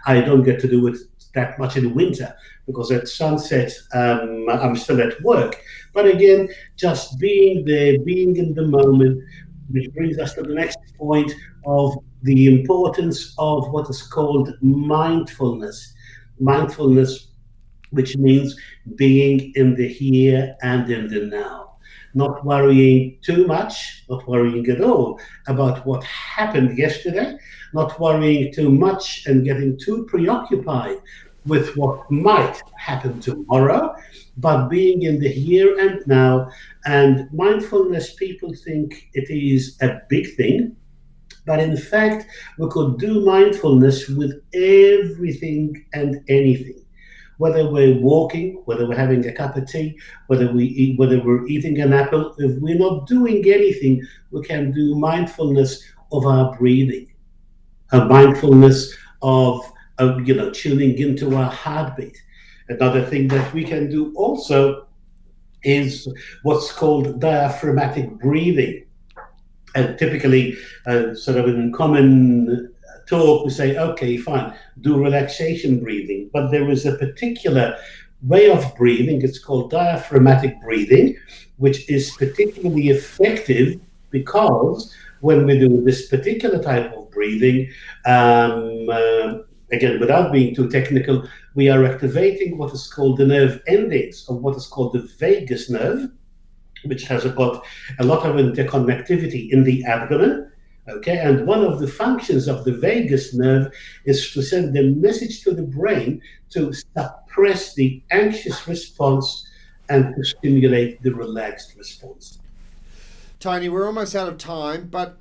I don't get to do it that much in winter because at sunset I'm still at work. But again, just being there, being in the moment, which brings us to the next point of the importance of what is called mindfulness. Mindfulness, which means being in the here and in the now. Not worrying too much, not worrying at all about what happened yesterday, not worrying too much and getting too preoccupied with what might happen tomorrow, but being in the here and now. And mindfulness, people think it is a big thing, but in fact, we could do mindfulness with everything and anything. whether we're walking, whether we're having a cup of tea, whether we're eating an apple. If we're not doing anything, we can do mindfulness of our breathing, a mindfulness of tuning into our heartbeat. Another thing that we can do also is what's called diaphragmatic breathing. And typically, sort of in common talk, we say, okay, fine, do relaxation breathing. But there is a particular way of breathing, it's called diaphragmatic breathing, which is particularly effective because when we do this particular type of breathing, again, without being too technical, we are activating what is called the nerve endings of what is called the vagus nerve, which has got a lot of interconnectivity in the abdomen. Okay, and one of the functions of the vagus nerve is to send a message to the brain to suppress the anxious response and to stimulate the relaxed response. Tony, we're almost out of time, but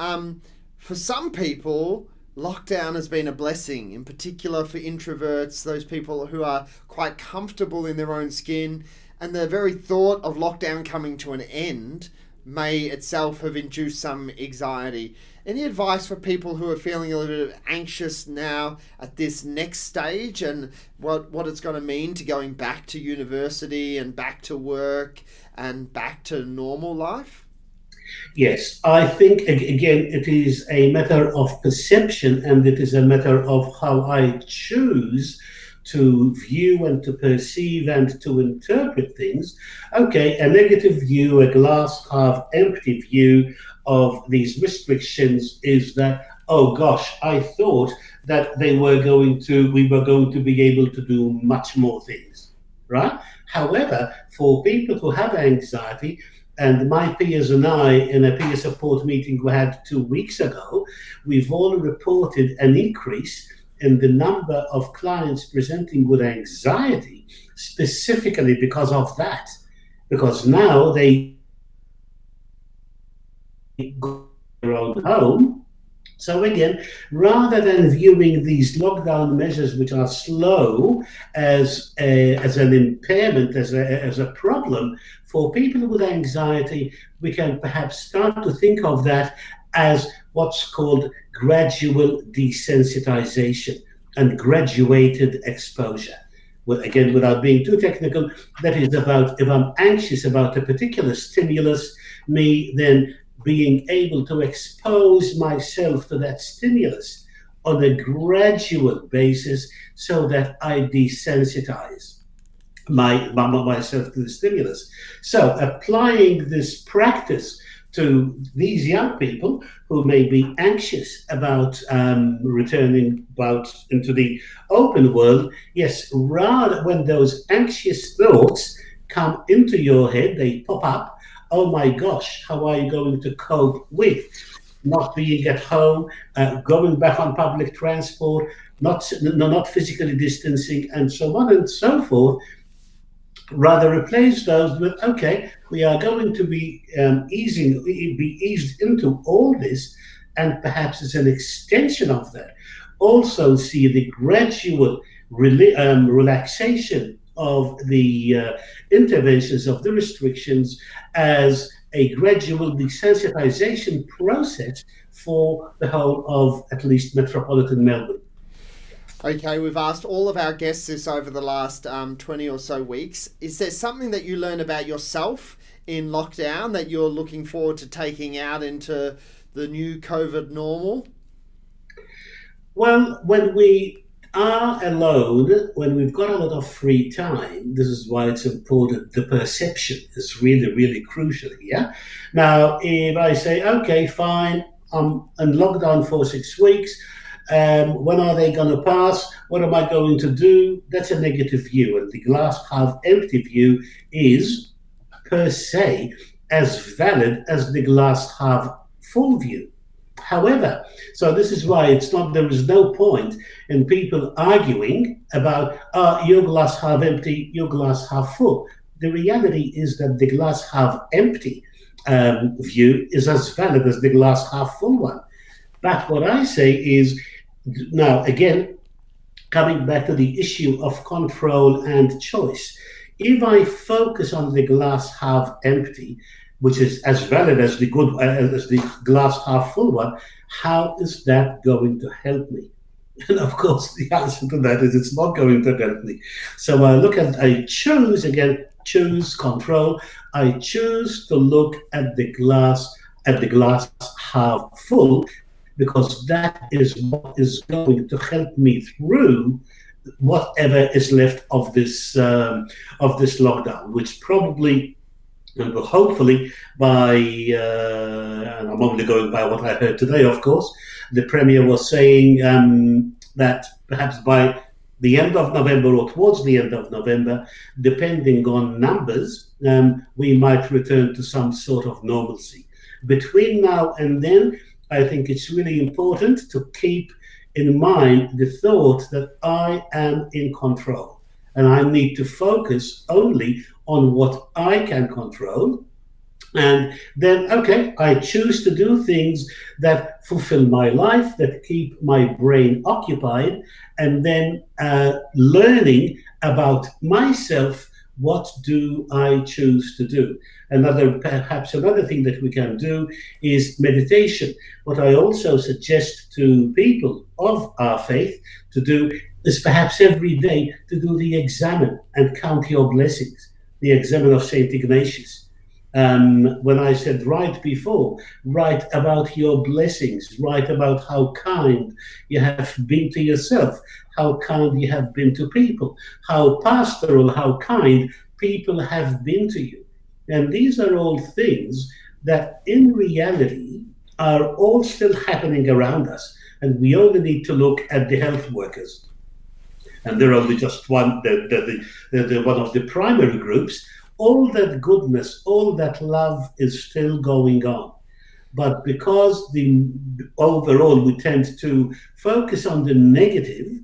for some people, lockdown has been a blessing, in particular for introverts, those people who are quite comfortable in their own skin, and the very thought of lockdown coming to an end may itself have induced some anxiety. Any advice for people who are feeling a little bit anxious now at this next stage and what it's going to mean to going back to university and back to work and back to normal life? Yes, I think, again, it is a matter of perception, and it is a matter of how I choose to view and to perceive and to interpret things. Okay, a negative view, a glass half empty view of these restrictions is that, oh gosh, I thought that we were going to be able to do much more things, right? However, for people who have anxiety, and my peers and I, in a peer support meeting we had 2 weeks ago, we've all reported an increase in the number of clients presenting with anxiety, specifically because of that. Because now they go to their own home. So again, rather than viewing these lockdown measures, which are slow, as an impairment, as a problem, for people with anxiety, we can perhaps start to think of that as what's called gradual desensitization and graduated exposure. Well, again, without being too technical, that is about, if I'm anxious about a particular stimulus, me then being able to expose myself to that stimulus on a gradual basis so that I desensitize myself to the stimulus. So applying this practice to these young people who may be anxious about returning out into the open world, yes, rather when those anxious thoughts come into your head, they pop up, oh my gosh, how are you going to cope with not being at home, going back on public transport, not physically distancing, and so on and so forth? Rather replace those with, okay, we are going to be eased into all this, and perhaps as an extension of that, also see the gradual relaxation of the interventions of the restrictions as a gradual desensitization process for the whole of at least metropolitan Melbourne. Okay, we've asked all of our guests this over the last 20 or so weeks. Is there something that you learn about yourself in lockdown that you're looking forward to taking out into the new COVID normal? Well, when we are alone, when we've got a lot of free time, this is why it's important. The perception is really, really crucial here. Now, if I say, okay, fine, I'm in lockdown for 6 weeks, when are they going to pass? What am I going to do? That's a negative view. And the glass half empty view is, per se, as valid as the glass half full view. However, so this is why there is no point in people arguing about your glass half empty, your glass half full. The reality is that the glass half empty view is as valid as the glass half full one. But what I say is, now again, coming back to the issue of control and choice, if I focus on the glass half empty, which is as valid as the good as the glass half full one, how is that going to help me? And of course, the answer to that is it's not going to help me. So I choose control. I choose to look at the glass half full, because that is what is going to help me through whatever is left of this lockdown, which probably and will hopefully and I'm only going by what I heard today, of course, the Premier was saying that perhaps by the end of November or towards the end of November, depending on numbers, we might return to some sort of normalcy. Between now and then, I think it's really important to keep in mind the thought that I am in control and I need to focus only on what I can control. And then, okay, I choose to do things that fulfill my life, that keep my brain occupied, and then learning about myself. What do I choose to do? Perhaps another thing that we can do is meditation. What I also suggest to people of our faith to do is perhaps every day to do the examen and count your blessings, the examen of St. Ignatius. When I said right before, write about your blessings, write about how kind you have been to yourself, how kind you have been to people, how pastoral, how kind people have been to you. And these are all things that in reality are all still happening around us. And we only need to look at the health workers. And they're only just one, one of the primary groups. All that goodness, all that love is still going on. But because overall we tend to focus on the negative,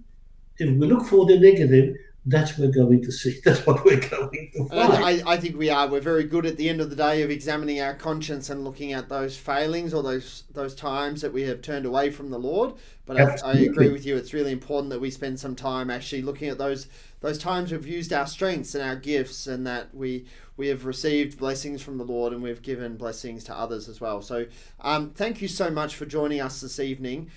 if we look for the negative, that's what we're going to see. That's what we're going to find. I think we are. We're very good at the end of the day of examining our conscience and looking at those failings or those times that we have turned away from the Lord. But I agree with you. It's really important that we spend some time actually looking at those times we've used our strengths and our gifts, and that we have received blessings from the Lord and we've given blessings to others as well. So thank you so much for joining us this evening.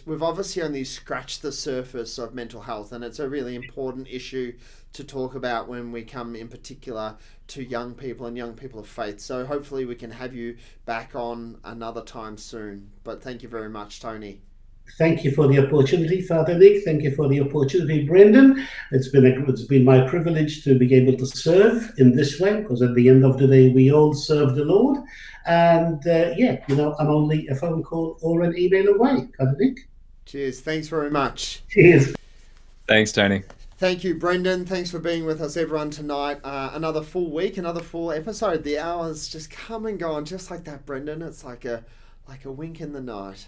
We've obviously only scratched the surface of mental health, and it's a really important issue to talk about when we come in particular to young people and young people of faith. So hopefully we can have you back on another time soon. But thank you very much, Tony. Thank you for the opportunity, Father Nick. Thank you for the opportunity, Brendan. It's been my privilege to be able to serve in this way, because at the end of the day, we all serve the Lord. And I'm only a phone call or an email away, Father Nick. Cheers. Thanks very much. Cheers. Thanks, Tony. Thank you, Brendan. Thanks for being with us, everyone, tonight. Another full week, another full episode. The hours just come and go, and just like that, Brendan, it's like a wink in the night.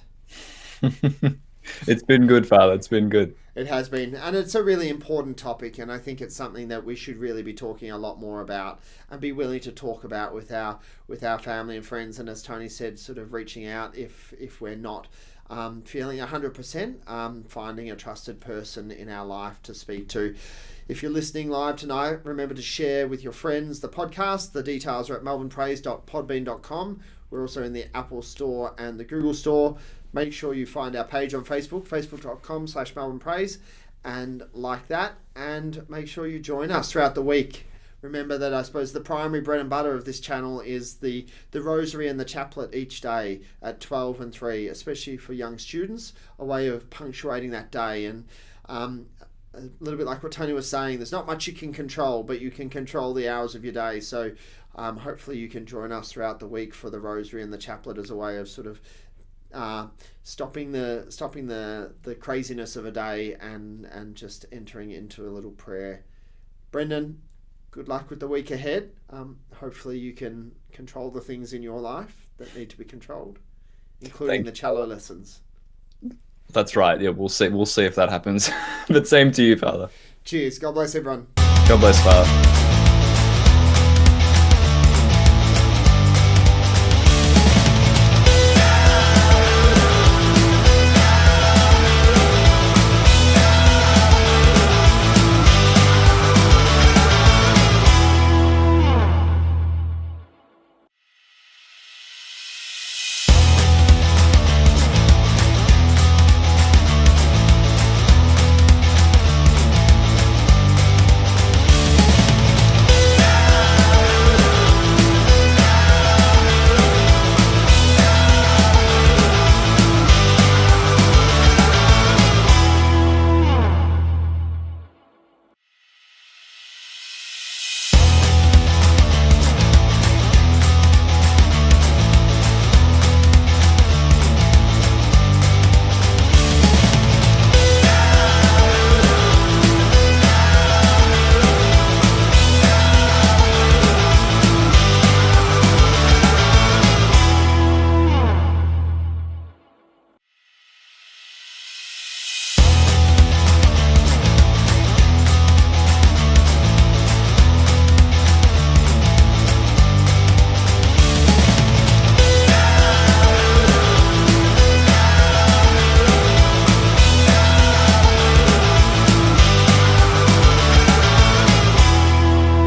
It's been good, Father. It's been good. It has been, and it's a really important topic, and I think it's something that we should really be talking a lot more about and be willing to talk about with our family and friends. And as Tony said, sort of reaching out if we're not feeling 100%, finding a trusted person in our life to speak to. If you're listening live tonight, remember to share with your friends the podcast. The details are at melbournepraise.podbean.com. We're also in the Apple Store and the Google Store. Make sure you find our page on Facebook, facebook.com/melbournepraise, and like that. And make sure you join us throughout the week. Remember that I suppose the primary bread and butter of this channel is the rosary and the chaplet each day at 12 and 3, especially for young students, a way of punctuating that day. And a little bit like what Tony was saying, there's not much you can control, but you can control the hours of your day. So hopefully you can join us throughout the week for the rosary and the chaplet as a way of sort of stopping the craziness of a day and just entering into a little prayer. Brendan, good luck with the week ahead. Hopefully you can control the things in your life that need to be controlled, including the cello lessons. That's right. Yeah, we'll see if that happens. But same to you, Father. Cheers. God bless everyone. God bless, Father.